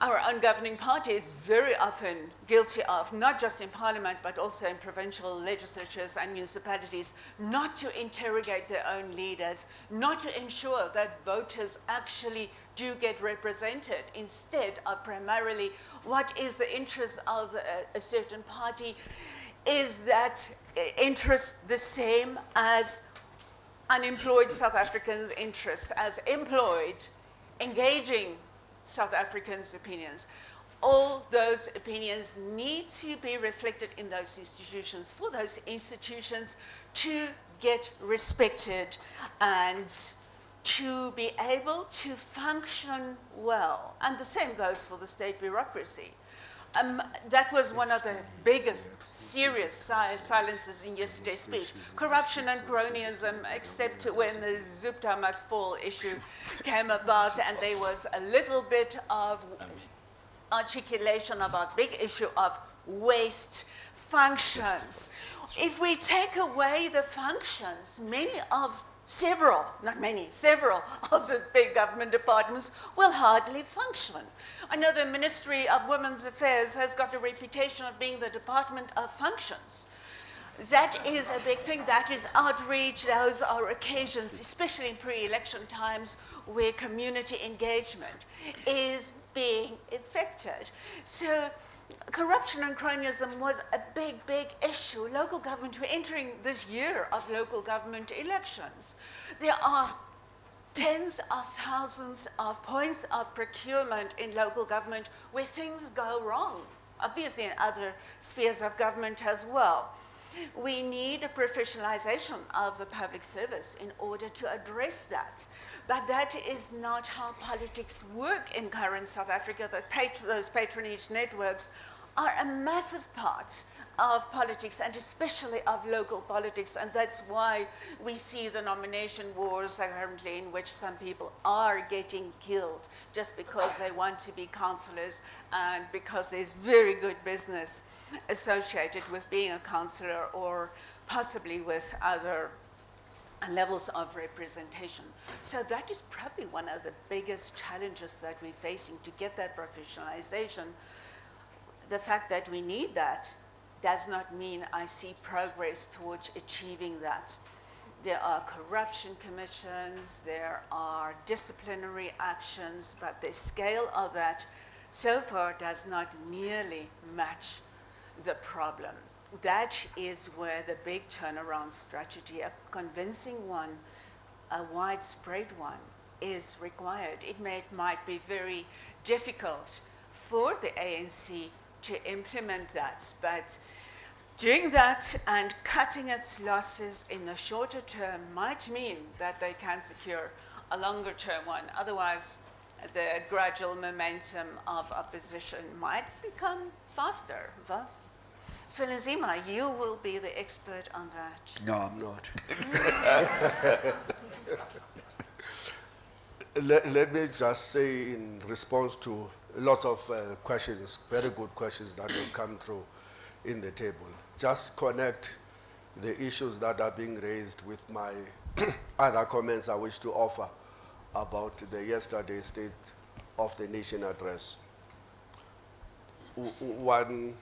our own governing party is very often guilty of, not just in Parliament, but also in provincial legislatures and municipalities, not to interrogate their own leaders, not to ensure that voters actually do get represented instead of primarily what is the interest of a certain party. Is that interest the same as unemployed South Africans' interest, as employed, engaging South Africans' opinions? All those opinions need to be reflected in those institutions for those institutions to get respected and to be able to function well. And the same goes for the state bureaucracy. That was one of the biggest serious silences in yesterday's speech. Corruption and cronyism, except when the Zupta must fall issue came about and there was a little bit of articulation about big issue of waste functions. If we take away the functions, several of the big government departments will hardly function. I know the Ministry of Women's Affairs has got a reputation of being the Department of Functions. That is a big thing. That is outreach. Those are occasions, especially in pre-election times, where community engagement is being effected. So corruption and cronyism was a big, big issue. Local government, we're entering this year of local government elections. There are tens of thousands of points of procurement in local government where things go wrong, obviously in other spheres of government as well. We need a professionalization of the public service in order to address that. But that is not how politics work in current South Africa. Those patronage networks are a massive part of politics, and especially of local politics, and that's why we see the nomination wars currently in which some people are getting killed just because they want to be councillors and because there's very good business associated with being a councillor or possibly with other levels of representation. So that is probably one of the biggest challenges that we're facing, to get that professionalization. The fact that we need that does not mean I see progress towards achieving that. There are corruption commissions, there are disciplinary actions, but the scale of that so far does not nearly match the problem. That is where the big turnaround strategy, a convincing one, a widespread one, is required. It might be very difficult for the ANC to implement that, but doing that and cutting its losses in the shorter term might mean that they can secure a longer term one. Otherwise, the gradual momentum of opposition might become faster. Swelenzima, you will be the expert on that. No, I'm not. Let me just say, in response to lots of questions, very good questions that have come through in the table, just connect the issues that are being raised with my other comments I wish to offer about the yesterday's State of the Nation address. One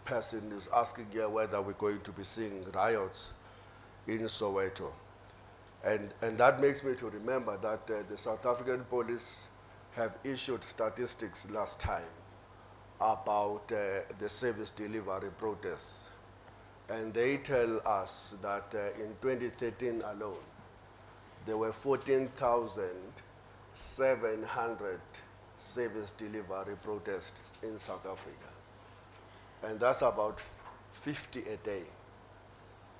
person is asking here whether we're going to be seeing riots in Soweto. And that makes me to remember that the South African police have issued statistics last time about the service delivery protests. and they tell us that in 2013 alone, there were 14,700 service delivery protests in South Africa. And that's about 50 a day.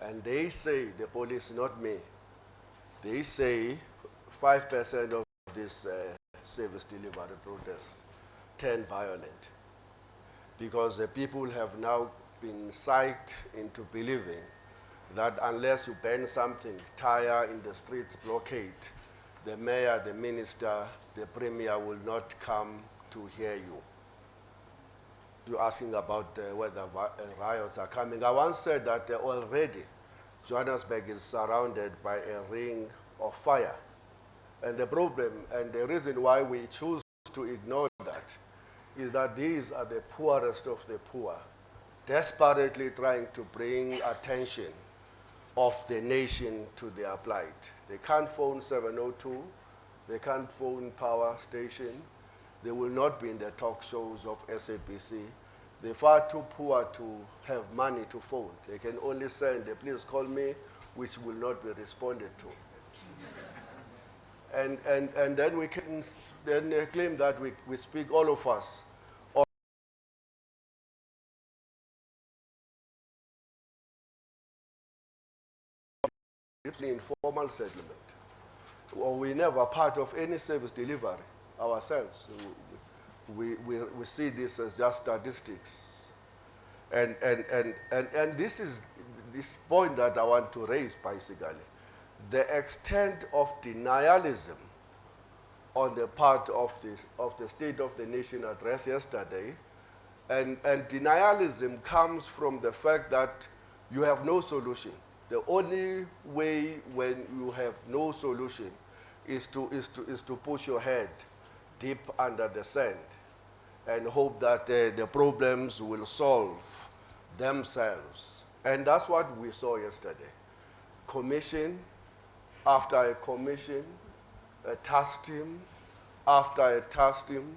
And they say, the police, not me, they say 5% of these service delivery protests turn violent. Because the people have now been psyched into believing that unless you ban something, tire in the streets, blockade, the mayor, the minister, the premier will not come to hear you. You're asking about whether riots are coming. I once said that already Johannesburg is surrounded by a ring of fire. And the problem, and the reason why we choose to ignore that, is that these are the poorest of the poor, desperately trying to bring attention of the nation to their plight. They can't phone 702, they can't phone power station, they will not be in the talk shows of SABC. They're far too poor to have money to phone. They can only send a please call me, which will not be responded to. And then we can then claim that we speak, all of us, informal settlement. Or we never part of any service delivery ourselves. We see this as just statistics. And this is this point that I want to raise basically. The extent of denialism on the part of the State of the Nation address yesterday, and denialism comes from the fact that you have no solution. The only way when you have no solution is to push your head deep under the sand and hope that the problems will solve themselves. And that's what we saw yesterday. Commission after a commission, a task team after a task team,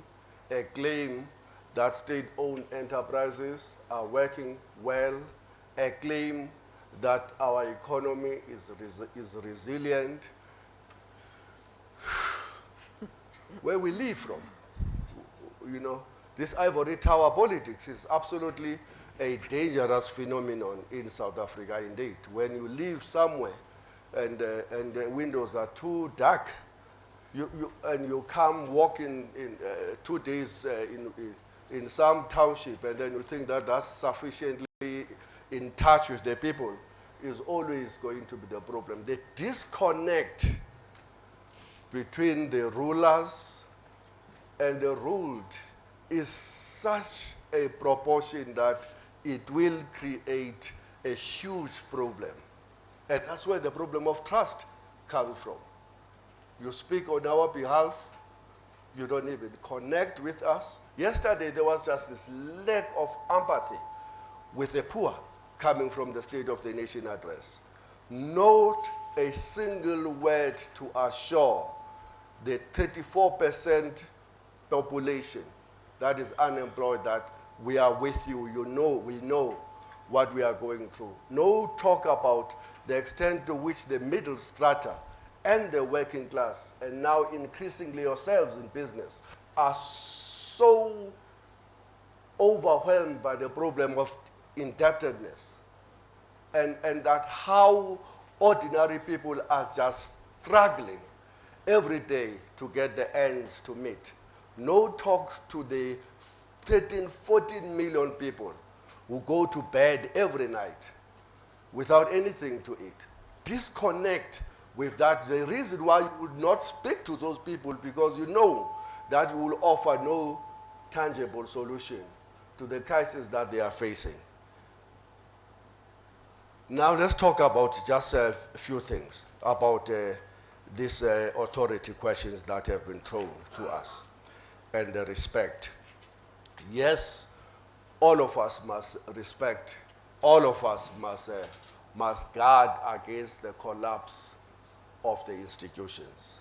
a claim that state-owned enterprises are working well, a claim that our economy is resilient. Where we live from, you know, this ivory tower politics is absolutely a dangerous phenomenon in South Africa indeed. When you live somewhere and the windows are too dark, and you come walking in 2 days in some township, and then you think that that's sufficiently in touch with the people, is always going to be the problem. The disconnect between the rulers and the ruled is such a proportion that it will create a huge problem. And that's where the problem of trust comes from. You speak on our behalf, you don't even connect with us. Yesterday, there was just this lack of empathy with the poor coming from the State of the Nation address. Not a single word to assure the 34% population that is unemployed that we are with you, you know, we know what we are going through. No talk about the extent to which the middle strata and the working class, and now increasingly yourselves in business, are so overwhelmed by the problem of indebtedness, and that how ordinary people are just struggling every day to get the ends to meet. No talk to the 13, 14 million people who go to bed every night without anything to eat. Disconnect with that. The reason why you would not speak to those people, because you know that you will offer no tangible solution to the crisis that they are facing. Now let's talk about just a few things about these authority questions that have been thrown to us and the respect. Yes, all of us must respect, all of us must guard against the collapse of the institutions,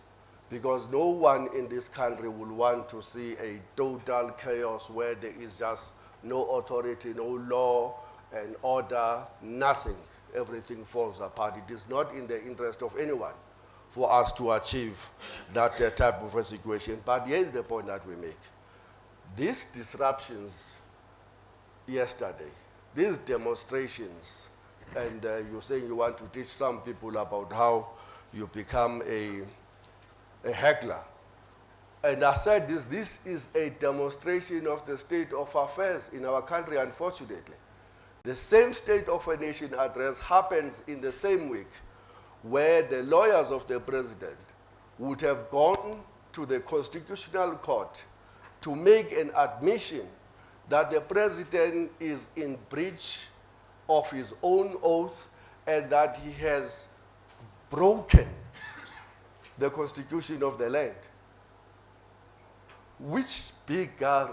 because no one in this country will want to see a total chaos where there is just no authority, no law, and order, nothing. Everything falls apart. It is not in the interest of anyone for us to achieve that type of a situation. But here is the point that we make. These disruptions yesterday, these demonstrations, and you're saying you want to teach some people about how you become a heckler. And I said this is a demonstration of the state of affairs in our country, unfortunately. The same State of a Nation address happens in the same week where the lawyers of the president would have gone to the Constitutional Court to make an admission that the president is in breach of his own oath and that he has broken the constitution of the land. Which bigger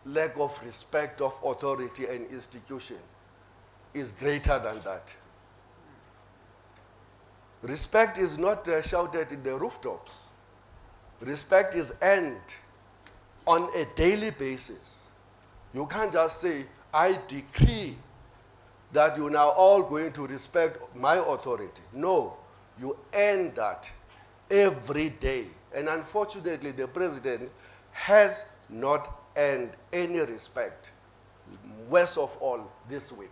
lack of respect of authority and institution is greater than that? Respect is not shouted in the rooftops. Respect is earned on a daily basis. You can't just say, I decree that you're now all going to respect my authority. No, you earn that every day. And unfortunately, the president has not earned any respect, worst of all this week.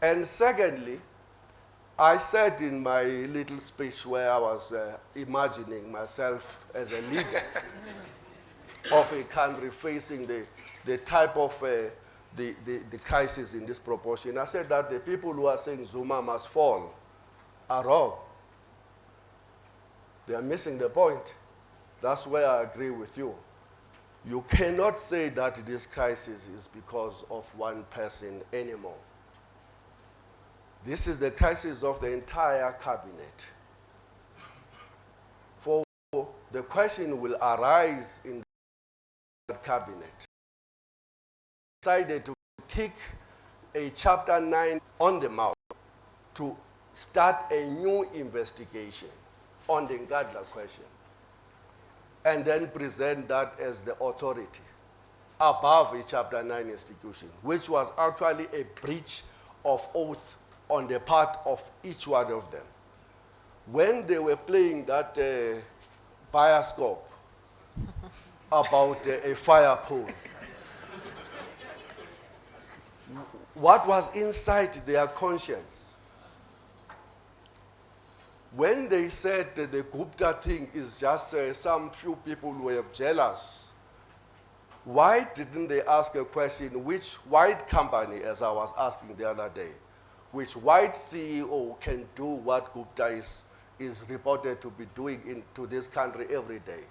And secondly, I said in my little speech where I was imagining myself as a leader of a country facing the type of the crisis in this proportion, I said that the people who are saying Zuma must fall are wrong. They are missing the point. That's where I agree with you. You cannot say that this crisis is because of one person anymore. This is the crisis of the entire cabinet. For the question will arise in the cabinet. Decided to kick a Chapter 9 on the mouth to start a new investigation on the Ngadla question and then present that as the authority above a Chapter 9 institution, which was actually a breach of oath on the part of each one of them. When they were playing that bioscope about a fire pole, what was inside their conscience? When they said that the Gupta thing is just some few people who were jealous, why didn't they ask a question, which white company, as I was asking the other day, which white CEO can do what Gupta is reported to be doing into this country every day?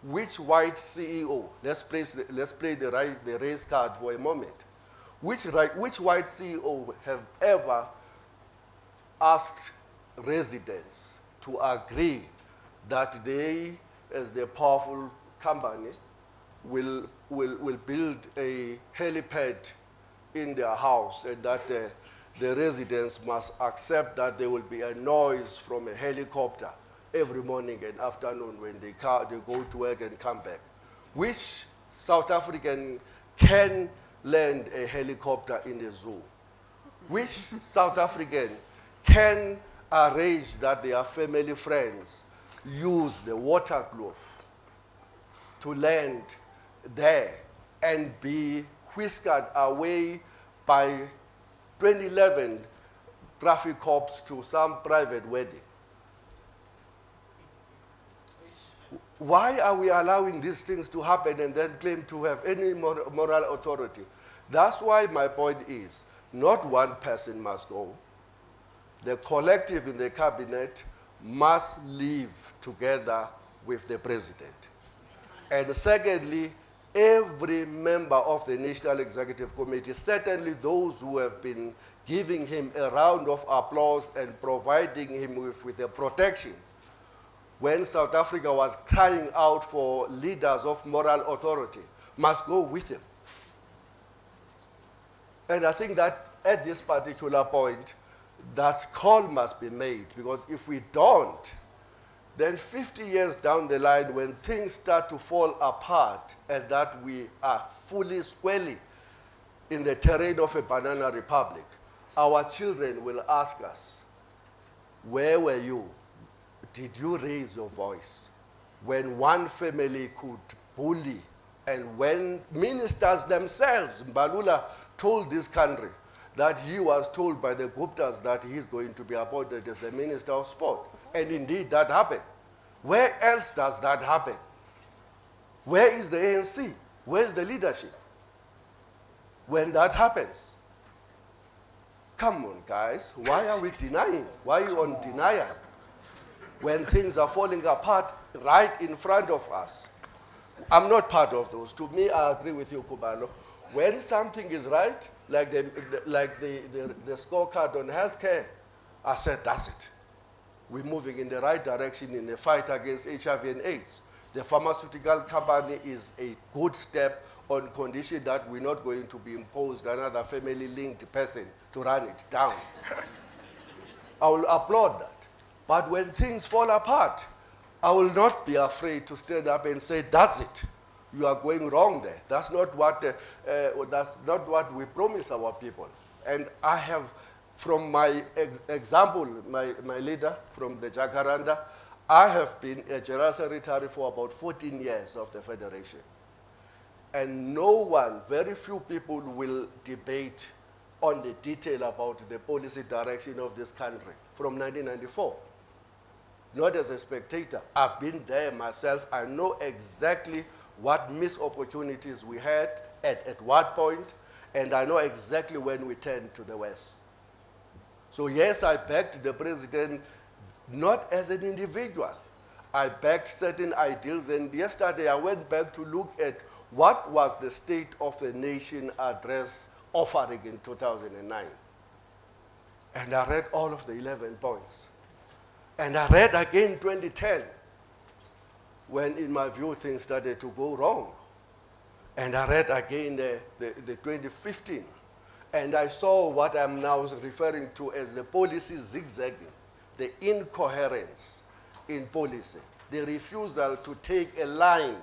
Which white CEO, let's play the race card for a moment. Which white CEO have ever asked residents to agree that they, as the powerful company, will build a helipad in their house, and that the residents must accept that there will be a noise from a helicopter every morning and afternoon when they go to work and come back? Which South African can land a helicopter in the zoo? Which South African can arrange that their family friends use the water glove to land there and be whisked away by 2011 traffic cops to some private wedding? Why are we allowing these things to happen and then claim to have any moral authority? That's why my point is, not one person must go. The collective in the cabinet must live together with the president. And secondly, every member of the National Executive Committee, certainly those who have been giving him a round of applause and providing him with the protection when South Africa was crying out for leaders of moral authority, must go with him. And I think that at this particular point, that call must be made, because if we don't, Then 50 years down the line, when things start to fall apart and that we are fully, squarely in the terrain of a banana republic, our children will ask us, where were you? Did you raise your voice? When one family could bully, and when ministers themselves, Mbalula told this country that he was told by the Guptas that he's going to be appointed as the Minister of Sport. And indeed, that happened. Where else does that happen? Where is the ANC? Where is the leadership when that happens? Come on, guys. Why are we denying? Why are you on denial? When things are falling apart right in front of us. I'm not part of those. To me, I agree with you, Kubalo. When something is right, like the scorecard on healthcare, I said, that's it. We're moving in the right direction in the fight against HIV and AIDS. The pharmaceutical company is a good step on condition that we're not going to be imposed another family-linked person to run it down. I will applaud that. But when things fall apart, I will not be afraid to stand up and say, that's it. You are going wrong there. That's not what we promise our people. And I have, from my example, my leader from the Jacaranda, I have been a general secretary for about 14 years of the Federation. And no one, very few people will debate on the detail about the policy direction of this country from 1994. Not as a spectator. I've been there myself. I know exactly what missed opportunities we had at what point, and I know exactly when we turned to the West. So yes, I backed the president not as an individual. I backed certain ideals, and yesterday I went back to look at what was the State of the Nation address offering in 2009. And I read all of the 11 points. And I read again 2010, when in my view things started to go wrong. And I read again the 2015. And I saw what I'm now referring to as the policy zigzagging, the incoherence in policy, the refusal to take a line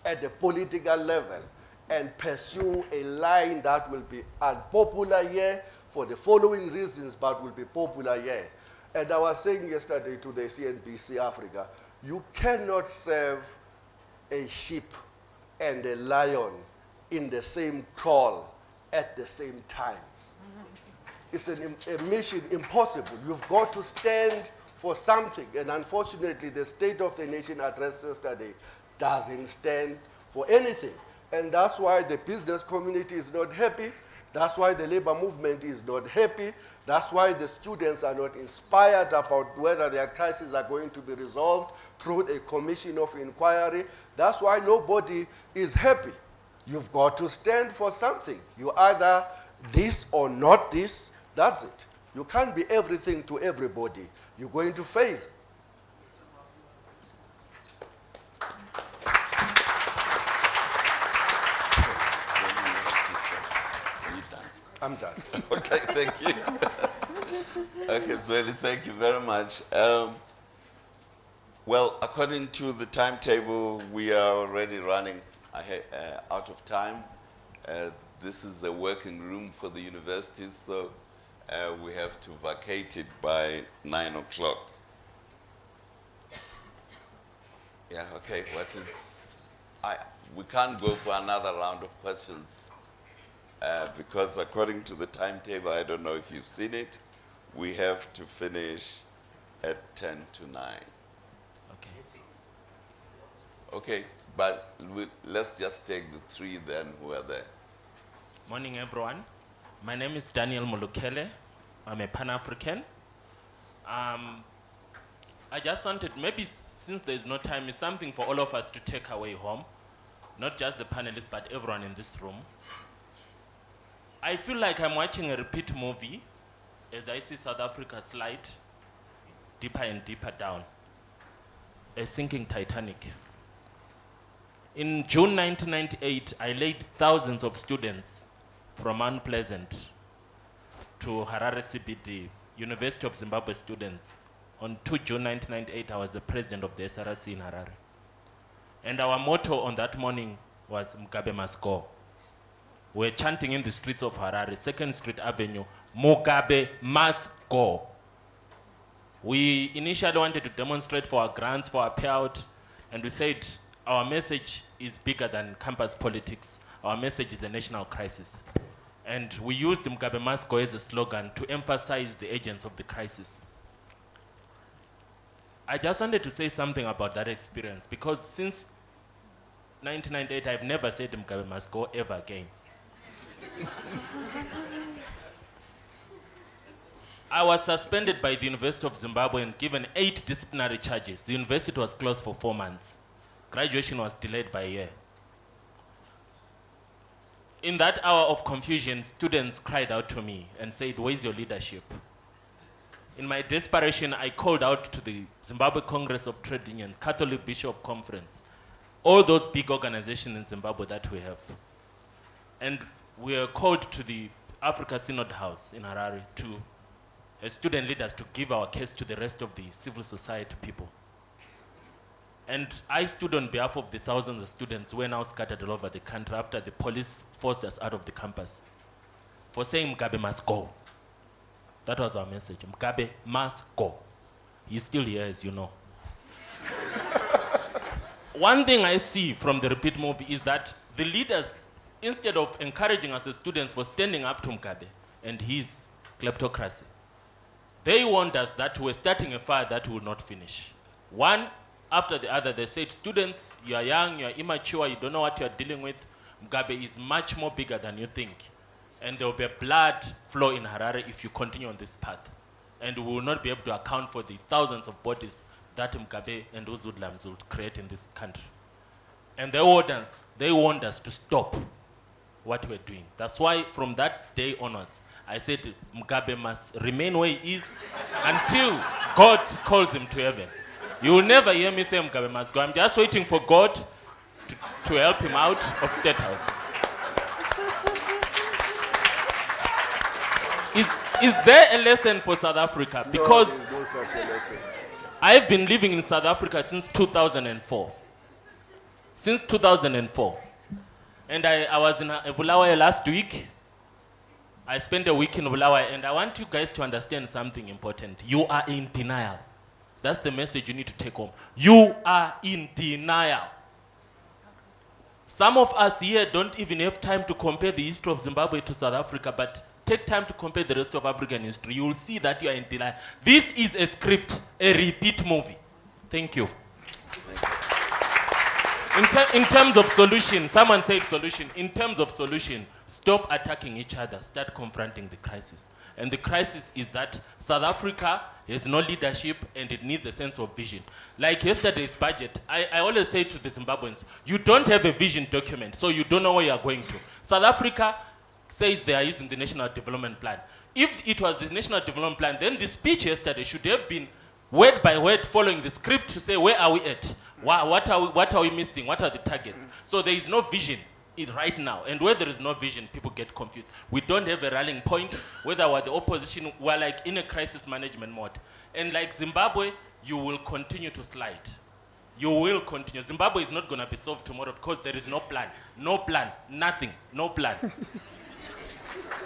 at the political level and pursue a line that will be unpopular here for the following reasons, but will be popular here. And I was saying yesterday to the CNBC Africa, you cannot serve a sheep and a lion in the same kraal at the same time. It's a mission impossible. You've got to stand for something. And unfortunately, the State of the Nation address yesterday doesn't stand for anything. And that's why the business community is not happy. That's why the labor movement is not happy. That's why the students are not inspired about whether their crises are going to be resolved through a commission of inquiry. That's why nobody is happy. You've got to stand for something. You either this or not this, that's it. You can't be everything to everybody. You're going to fail. I'm done. Okay, thank you. Okay, Zweli, thank you very much. Well, according to the timetable, we are already running out of time. This is a working room for the university, so we have to vacate it by 9 o'clock. Yeah, okay, we can't go for another round of questions. Because according to the timetable, I don't know if you've seen it, we have to finish at 10 to 9. Okay. Okay, but let's just take the three then who are there. Morning, everyone. My name is Daniel Molokele. I'm a Pan-African. I just wanted, maybe since there's no time, it's something for all of us to take away home. Not just the panelists, but everyone in this room. I feel like I'm watching a repeat movie as I see South Africa slide deeper and deeper down, a sinking Titanic. In June 1998, I laid thousands of students from Unpleasant to Harare CBD, University of Zimbabwe students, on 2 June 1998, I was the president of the SRC in Harare. And our motto on that morning was Mugabe must go. We're chanting in the streets of Harare, 2nd Street Avenue, Mugabe must go. We initially wanted to demonstrate for our grants, for our payout, and we said our message is bigger than campus politics. Our message is a national crisis. And we used Mugabe must go as a slogan to emphasize the agents of the crisis. I just wanted to say something about that experience, because since 1998, I've never said Mugabe must go ever again. I was suspended by the University of Zimbabwe and given 8 disciplinary charges. The university was closed for 4 months. Graduation was delayed by a year. In that hour of confusion, students cried out to me and said, "Where's your leadership?" In my desperation, I called out to the Zimbabwe Congress of Trade Unions, Catholic Bishop Conference, all those big organizations in Zimbabwe that we have. And we were called to the Africa Synod House in Harare as student leaders to give our case to the rest of the civil society people. And I stood on behalf of the thousands of students who were now scattered all over the country after the police forced us out of the campus for saying Mugabe must go. That was our message. Mugabe must go. He's still here, as you know. One thing I see from the repeat movie is that the leaders, instead of encouraging us as students for standing up to Mugabe and his kleptocracy, they warned us that we're starting a fire that will not finish. One after the other, they said, "Students, you are young, you are immature, you don't know what you are dealing with. Mugabe is much more bigger than you think. And there will be a blood flow in Harare if you continue on this path. And we will not be able to account for the thousands of bodies that Mugabe and those hoodlums will create in this country." And they warned us to stop what we're doing. That's why from that day onwards, I said Mugabe must remain where he is until God calls him to heaven. You will never hear me say Mugabe must go. I'm just waiting for God to help him out of State House. Is there a lesson for South Africa? Because no such a lesson. I've been living in South Africa since 2004. Since 2004. And I was in Bulawayo last week. I spent a week in Bulawayo, and I want you guys to understand something important. You are in denial. That's the message you need to take home. You are in denial. Some of us here don't even have time to compare the history of Zimbabwe to South Africa, but take time to compare the rest of African history. You will see that you are in denial. This is a script, a repeat movie. Thank you. In terms of solution, someone said solution. In terms of solution, stop attacking each other, start confronting the crisis. And the crisis is that South Africa has no leadership and it needs a sense of vision. Like yesterday's budget, I always say to the Zimbabweans, you don't have a vision document, so you don't know where you are going to. South Africa says they are using the National Development Plan. If it was the National Development Plan, then the speech yesterday should have been word by word following the script to say, where are we at? What are we missing? What are the targets? So there is no vision right now. And where there is no vision, people get confused. We don't have a rallying point. Whether we're the opposition, we're like in a crisis management mode. And like Zimbabwe, you will continue to slide. You will continue. Zimbabwe is not going to be solved tomorrow because there is no plan. No plan. Nothing. No plan.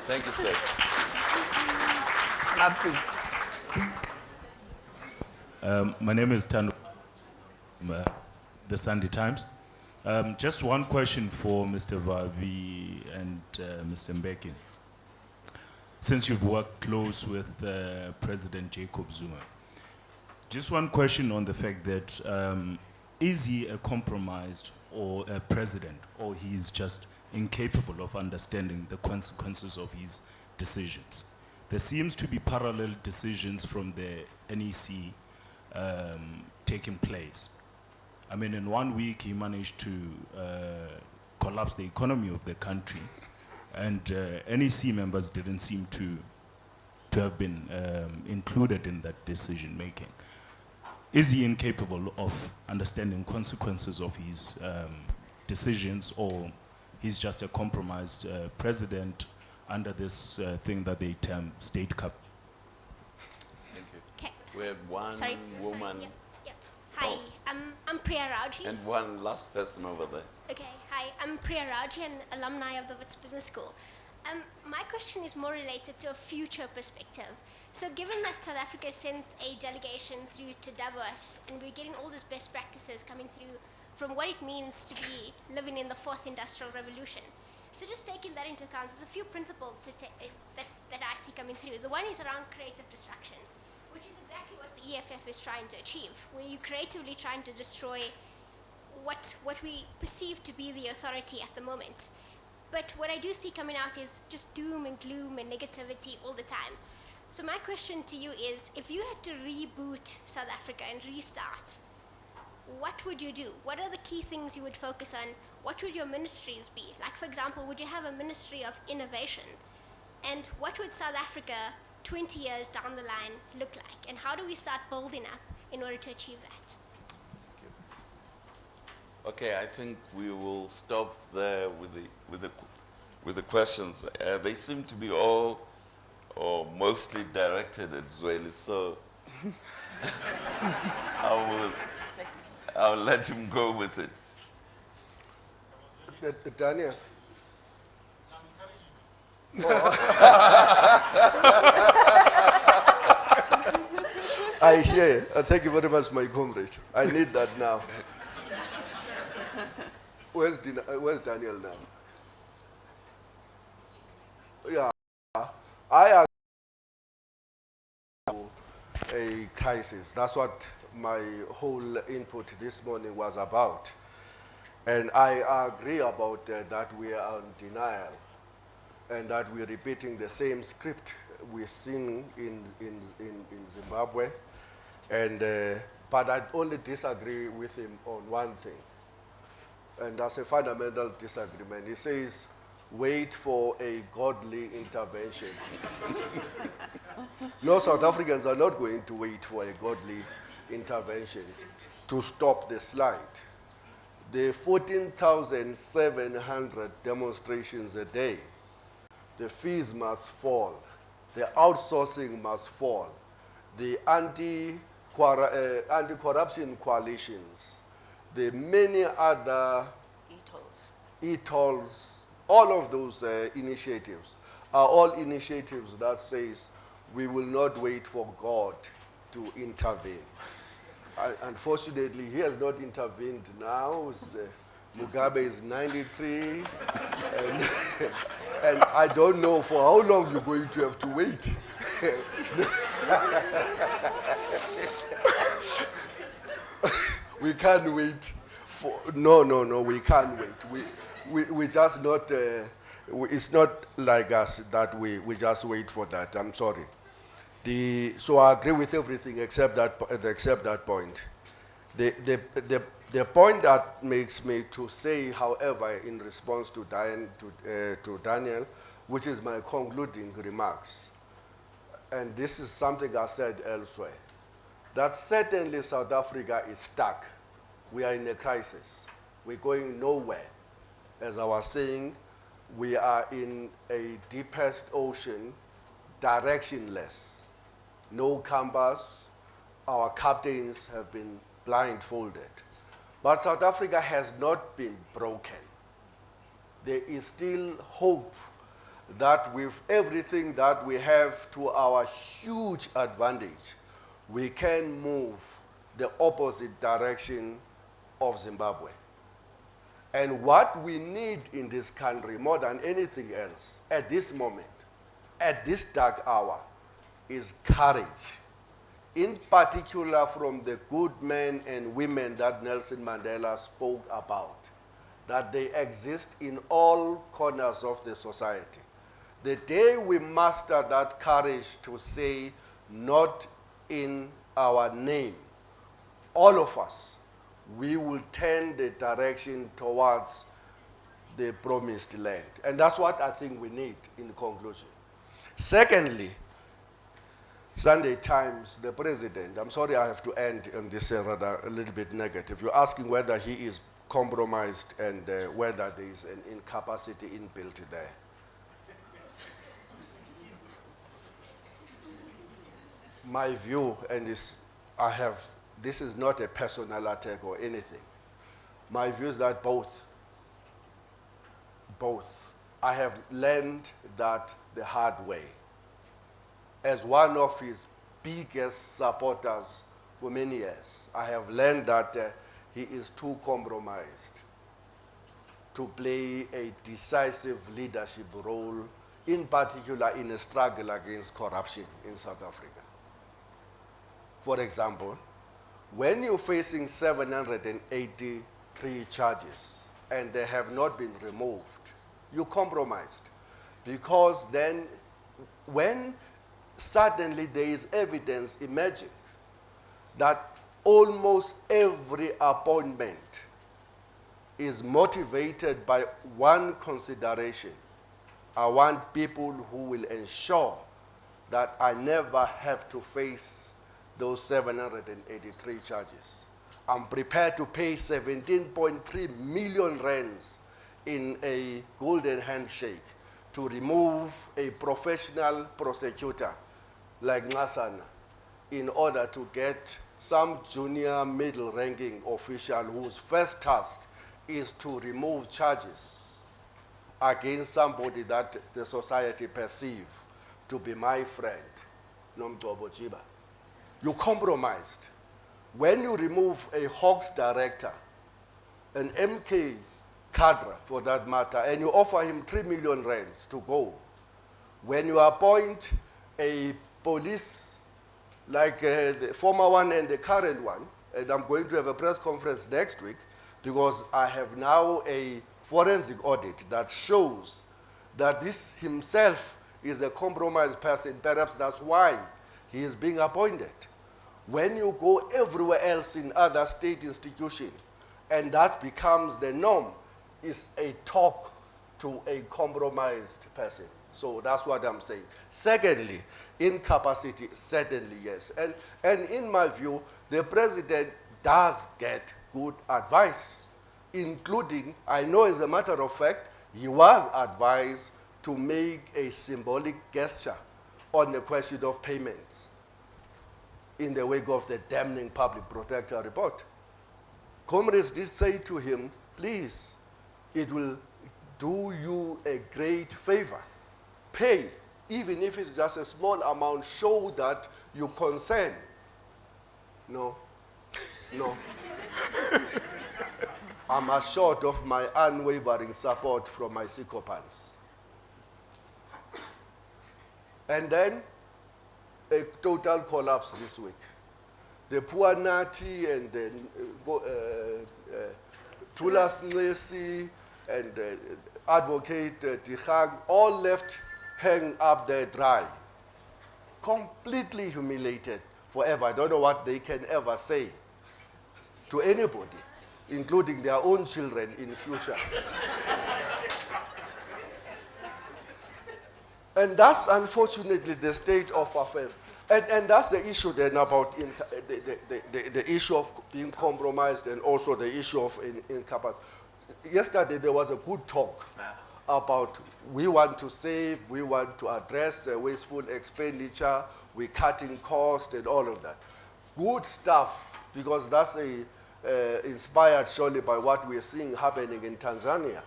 Thank you, sir. Nothing. My name is Tando, the Sunday Times. Just one question for Mr. Vavi and Mr. Mbeki. Since you've worked close with President Jacob Zuma, just one question on the fact that is he a compromised or a president, or he's just incapable of understanding the consequences of his decisions? There seems to be parallel decisions from the NEC taking place. I mean, in 1 week, he managed to collapse the economy of the country, and NEC members didn't seem to have been included in that decision making. Is he incapable of understanding consequences of his decisions, or he's just a compromised president under this thing that they term state cap? Thank you. Okay. We have one Sorry, woman yeah. Hi, I'm Priya Rauji. and one last person over there. Okay, hi, I'm Priya Rauji, an alumni of the Wits Business School. My question is more related to a future perspective. So given that South Africa sent a delegation through to Davos, and we're getting all these best practices coming through from what it means to be living in the fourth industrial revolution. So just taking that into account, there's a few principles that I see coming through. The one is around creative destruction, which is exactly what the EFF is trying to achieve, where you're creatively trying to destroy what we perceive to be the authority at the moment. But what I do see coming out is just doom and gloom and negativity all the time. So my question to you is, if you had to reboot South Africa and restart, what would you do? What are the key things you would focus on? What would your ministries be? Like, for example, would you have a ministry of innovation? And what would South Africa 20 years down the line look like? And how do we start building up in order to achieve that? Okay, I think we will stop there with the questions. They seem to be all or mostly directed at Zweli, so I'll let him go with it. Daniel. I hear. Thank you very much, my comrade. I need that now. Where's Daniel now? Yeah, I agree a crisis. That's what my whole input this morning was about. And I agree about that we are in denial and that we're repeating the same script we've seen in Zimbabwe. And, but I only disagree with him on one thing. And that's a fundamental disagreement. He says, wait for a godly intervention. No, South Africans are not going to wait for a godly intervention to stop the slide. The 14,700 demonstrations a day, the fees must fall, the outsourcing must fall, the anti-corruption coalitions, the many other ETOLs, all of those initiatives are all initiatives that says we will not wait for God to intervene. Unfortunately, he has not intervened now. Mugabe is 93, and I don't know for how long you're going to have to wait. We can't wait for, no, we can't wait. We just not, it's not like us that we just wait for that. I'm sorry. So I agree with everything except that point. The point that makes me to say, however, in response to Daniel, which is my concluding remarks, and this is something I said elsewhere, that certainly South Africa is stuck. We are in a crisis. We're going nowhere. As I was saying, we are in a deepest ocean, directionless. No compass. Our captains have been blindfolded. But South Africa has not been broken. There is still hope that with everything that we have to our huge advantage, we can move the opposite direction of Zimbabwe. And what we need in this country more than anything else at this moment, at this dark hour, is courage. In particular from the good men and women that Nelson Mandela spoke about, that they exist in all corners of the society. The day we master that courage to say, not in our name, all of us, we will turn the direction towards the promised land. And that's what I think we need in conclusion. Secondly, Sunday Times, the president, I'm sorry I have to end on this rather a little bit negative. You're asking whether he is compromised and whether there is an incapacity inbuilt there. my view, and this is not a personal attack or anything. My view is that both. I have learned that the hard way. As one of his biggest supporters for many years, I have learned that he is too compromised to play a decisive leadership role, in particular in a struggle against corruption in South Africa. For example, when you're facing 783 charges and they have not been removed, you compromised. Because then when suddenly there is evidence emerging that almost every appointment is motivated by one consideration, I want people who will ensure that I never have to face those 783 charges. I'm prepared to pay 17.3 million rands in a golden handshake to remove a professional prosecutor like Ngasana in order to get some junior middle ranking official whose first task is to remove charges against somebody that the society perceive to be my friend, Nomgcobo Jiba. You compromised. When you remove a Hawks director, an MK cadre for that matter, and you offer him 3 million rands to go, when you appoint a police like the former one and the current one, and I'm going to have a press conference next week because I have now a forensic audit that shows that this himself is a compromised person. Perhaps that's why he is being appointed. When you go everywhere else in other state institutions, and that becomes the norm, is a talk to a compromised person. So that's what I'm saying. Secondly, incapacity, certainly yes. And in my view, the president does get good advice, including, I know as a matter of fact, he was advised to make a symbolic gesture on the question of payments in the wake of the damning public protector report. Comrades did say to him, please, it will do you a great favor. Pay, even if it's just a small amount, show that you consent. No. I'm assured of my unwavering support from my Sikopans. And then, a total collapse this week. The poor Nati and the Tulas Nlesi and Advocate Tihang all left hang up there dry. Completely humiliated forever. I don't know what they can ever say to anybody, including their own children in the future. And that's unfortunately the state of affairs. And that's the issue then about the issue of being compromised and also the issue of incapacity. Yesterday there was a good talk about we want to save, we want to address wasteful expenditure, we're cutting costs and all of that. Good stuff, because that's inspired surely by what we're seeing happening in Tanzania.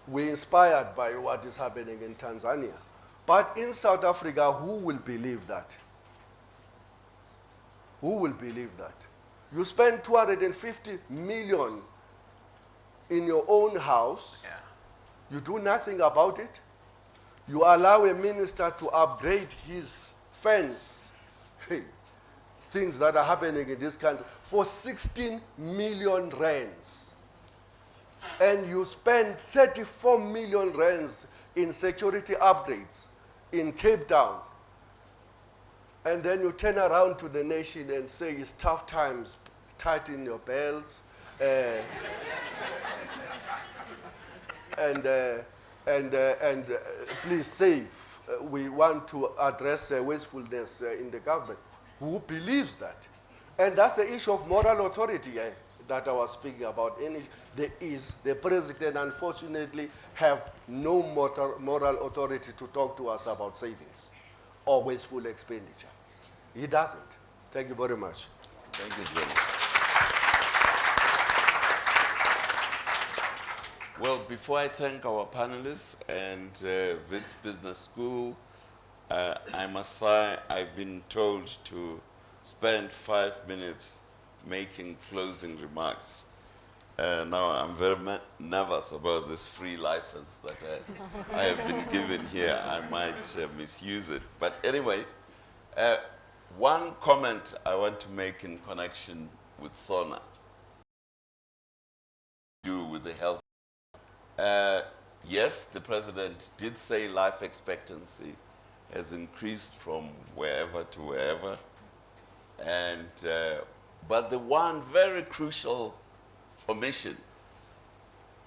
We're inspired by what is happening in Tanzania. But in South Africa, who will believe that? Who will believe that? You spend 250 million in your own house. Yeah. You do nothing about it. You allow a minister to upgrade his fence. Hey, things that are happening in this country for 16 million rands. And you spend 34 million rands in security upgrades in Cape Town. And then you turn around to the nation and say it's tough times, tighten your belts, and please save. We want to address wastefulness in the government. Who believes that? And that's the issue of moral authority. that I was speaking about, the president unfortunately have no moral authority to talk to us about savings or wasteful expenditure. He doesn't. Thank you very much. Thank you, Jim. Well, before I thank our panelists and Wits Business School, I must say I've been told to spend 5 minutes making closing remarks. Now I'm very nervous about this free license that I have been given here. I might misuse it. But anyway, one comment I want to make in connection with Sona, do with the health. Yes, the president did say life expectancy has increased from wherever to wherever. And, but the one very crucial omission,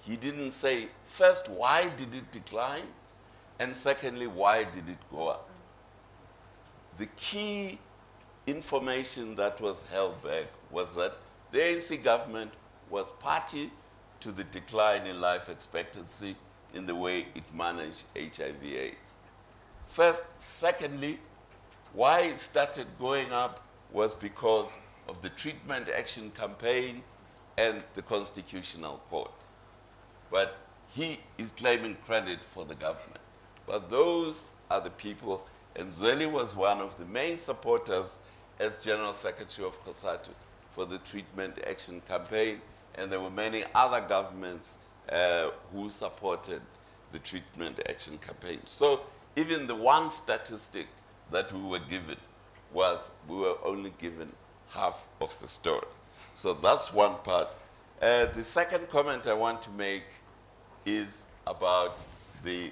he didn't say, first, why did it decline? And secondly, why did it go up? The key information that was held back was that the ANC government was party to the decline in life expectancy in the way it managed HIV/AIDS. First, secondly, why it started going up was because of the Treatment Action Campaign and the Constitutional Court. But he is claiming credit for the government. But those are the people, and Zweli was one of the main supporters as General Secretary of COSATU for the Treatment Action Campaign, and there were many other governments who supported the Treatment Action Campaign. So even the one statistic that we were given was we were only given half of the story. So that's one part. The second comment I want to make is about the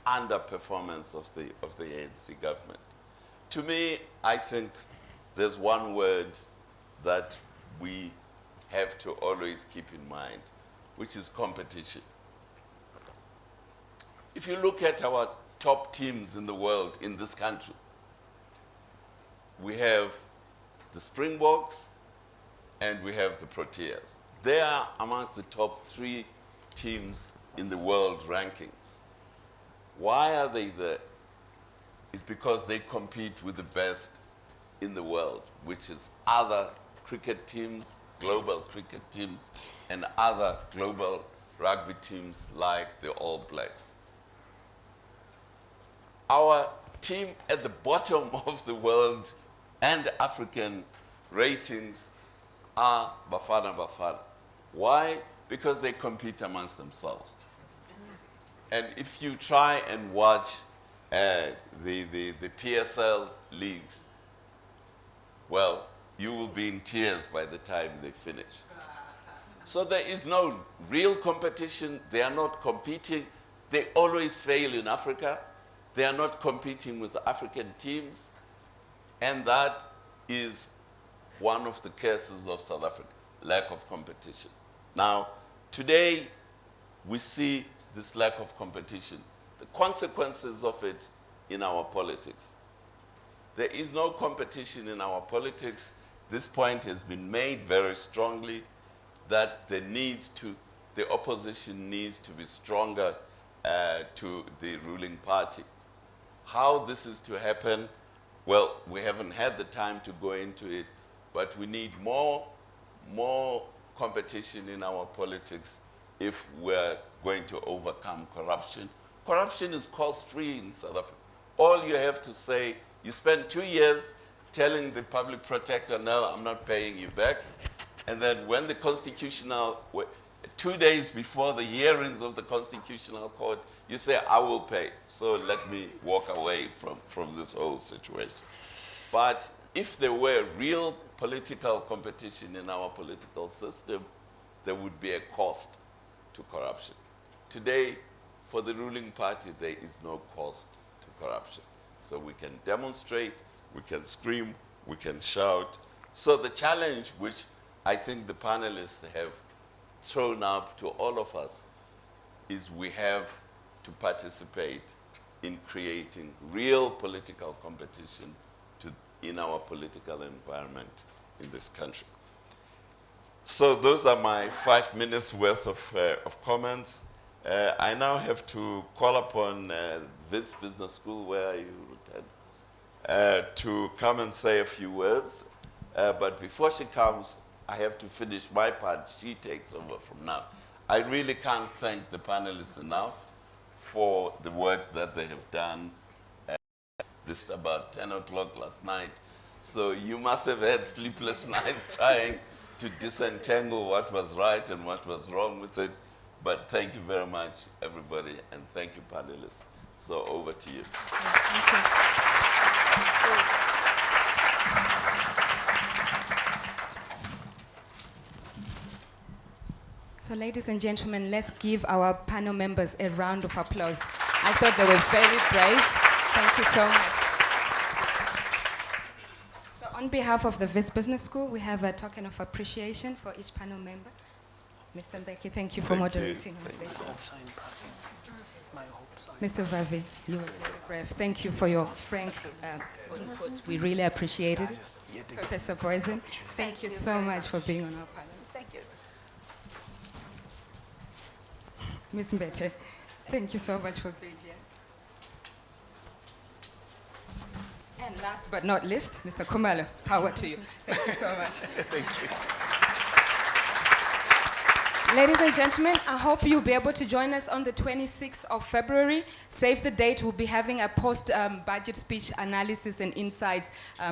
underperformance of the ANC government. To me, I think there's one word that we have to always keep in mind, which is competition. If you look at our top teams in the world, in this country, we have the Springboks and we have the Proteas. They are amongst the top 3 teams in the world rankings. Why are they there? It's because they compete with the best in the world, which is other cricket teams, global cricket teams, and other global rugby teams like the All Blacks. Our team at the bottom of the world and African ratings are Bafana Bafana. Why? Because they compete amongst themselves. And if you try and watch the PSL leagues, well, you will be in tears by the time they finish. So there is no real competition. They are not competing. They always fail in Africa. They are not competing with the African teams. And that is one of the curses of South Africa, lack of competition. Now, today, we see this lack of competition, the consequences of it in our politics. There is no competition in our politics. This point has been made very strongly that the opposition needs to be stronger to the ruling party. How this is to happen, well, we haven't had the time to go into it, but we need more competition in our politics if we're going to overcome corruption. Corruption is cost-free in South Africa. All you have to say, you spend 2 years telling the public protector, no, I'm not paying you back. And then when the 2 days before the hearings of the Constitutional Court, you say, I will pay. So let me walk away from this whole situation. But if there were real political competition in our political system, there would be a cost to corruption. Today, for the ruling party, there is no cost to corruption. So we can demonstrate, we can scream, we can shout. So the challenge which I think the panelists have thrown up to all of us is we have to participate in creating real political competition in our political environment in this country. So those are my 5 minutes worth of comments. I now have to call upon Wits Business School, where are you, to come and say a few words. But before she comes, I have to finish my part. She takes over from now. I really can't thank the panelists enough for the work that they have done. This about 10 o'clock last night. So you must have had sleepless nights trying to disentangle what was right and what was wrong with it. But thank you very much, everybody, and thank you, panelists. So over to you. So ladies and gentlemen, let's give our panel members a round of applause. I thought they were very brave. Thank you so much. So on behalf of the Wits Business School, we have a token of appreciation for each panel member. Mr. Mbeki, thank you for moderating our session. Mr. Vavi, you were very brave. Thank you for your frank input. We really appreciated it. Professor Poison, thank you so much for being on our panel. Thank you. Ms. Mbete, thank you so much for being here. And last but not least, Mr. Kumalo, power to you. Thank you so much. Thank you. Ladies and gentlemen, I hope you'll be able to join us on the 26th of February. Save the date, we'll be having a post-budget speech analysis and insights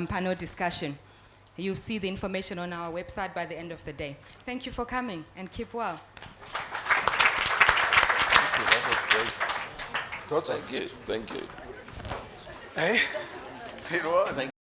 panel discussion. You'll see the information on our website by the end of the day. Thank you for coming and keep well. That was great. Thank you. Thank you. Hey, it was. Thank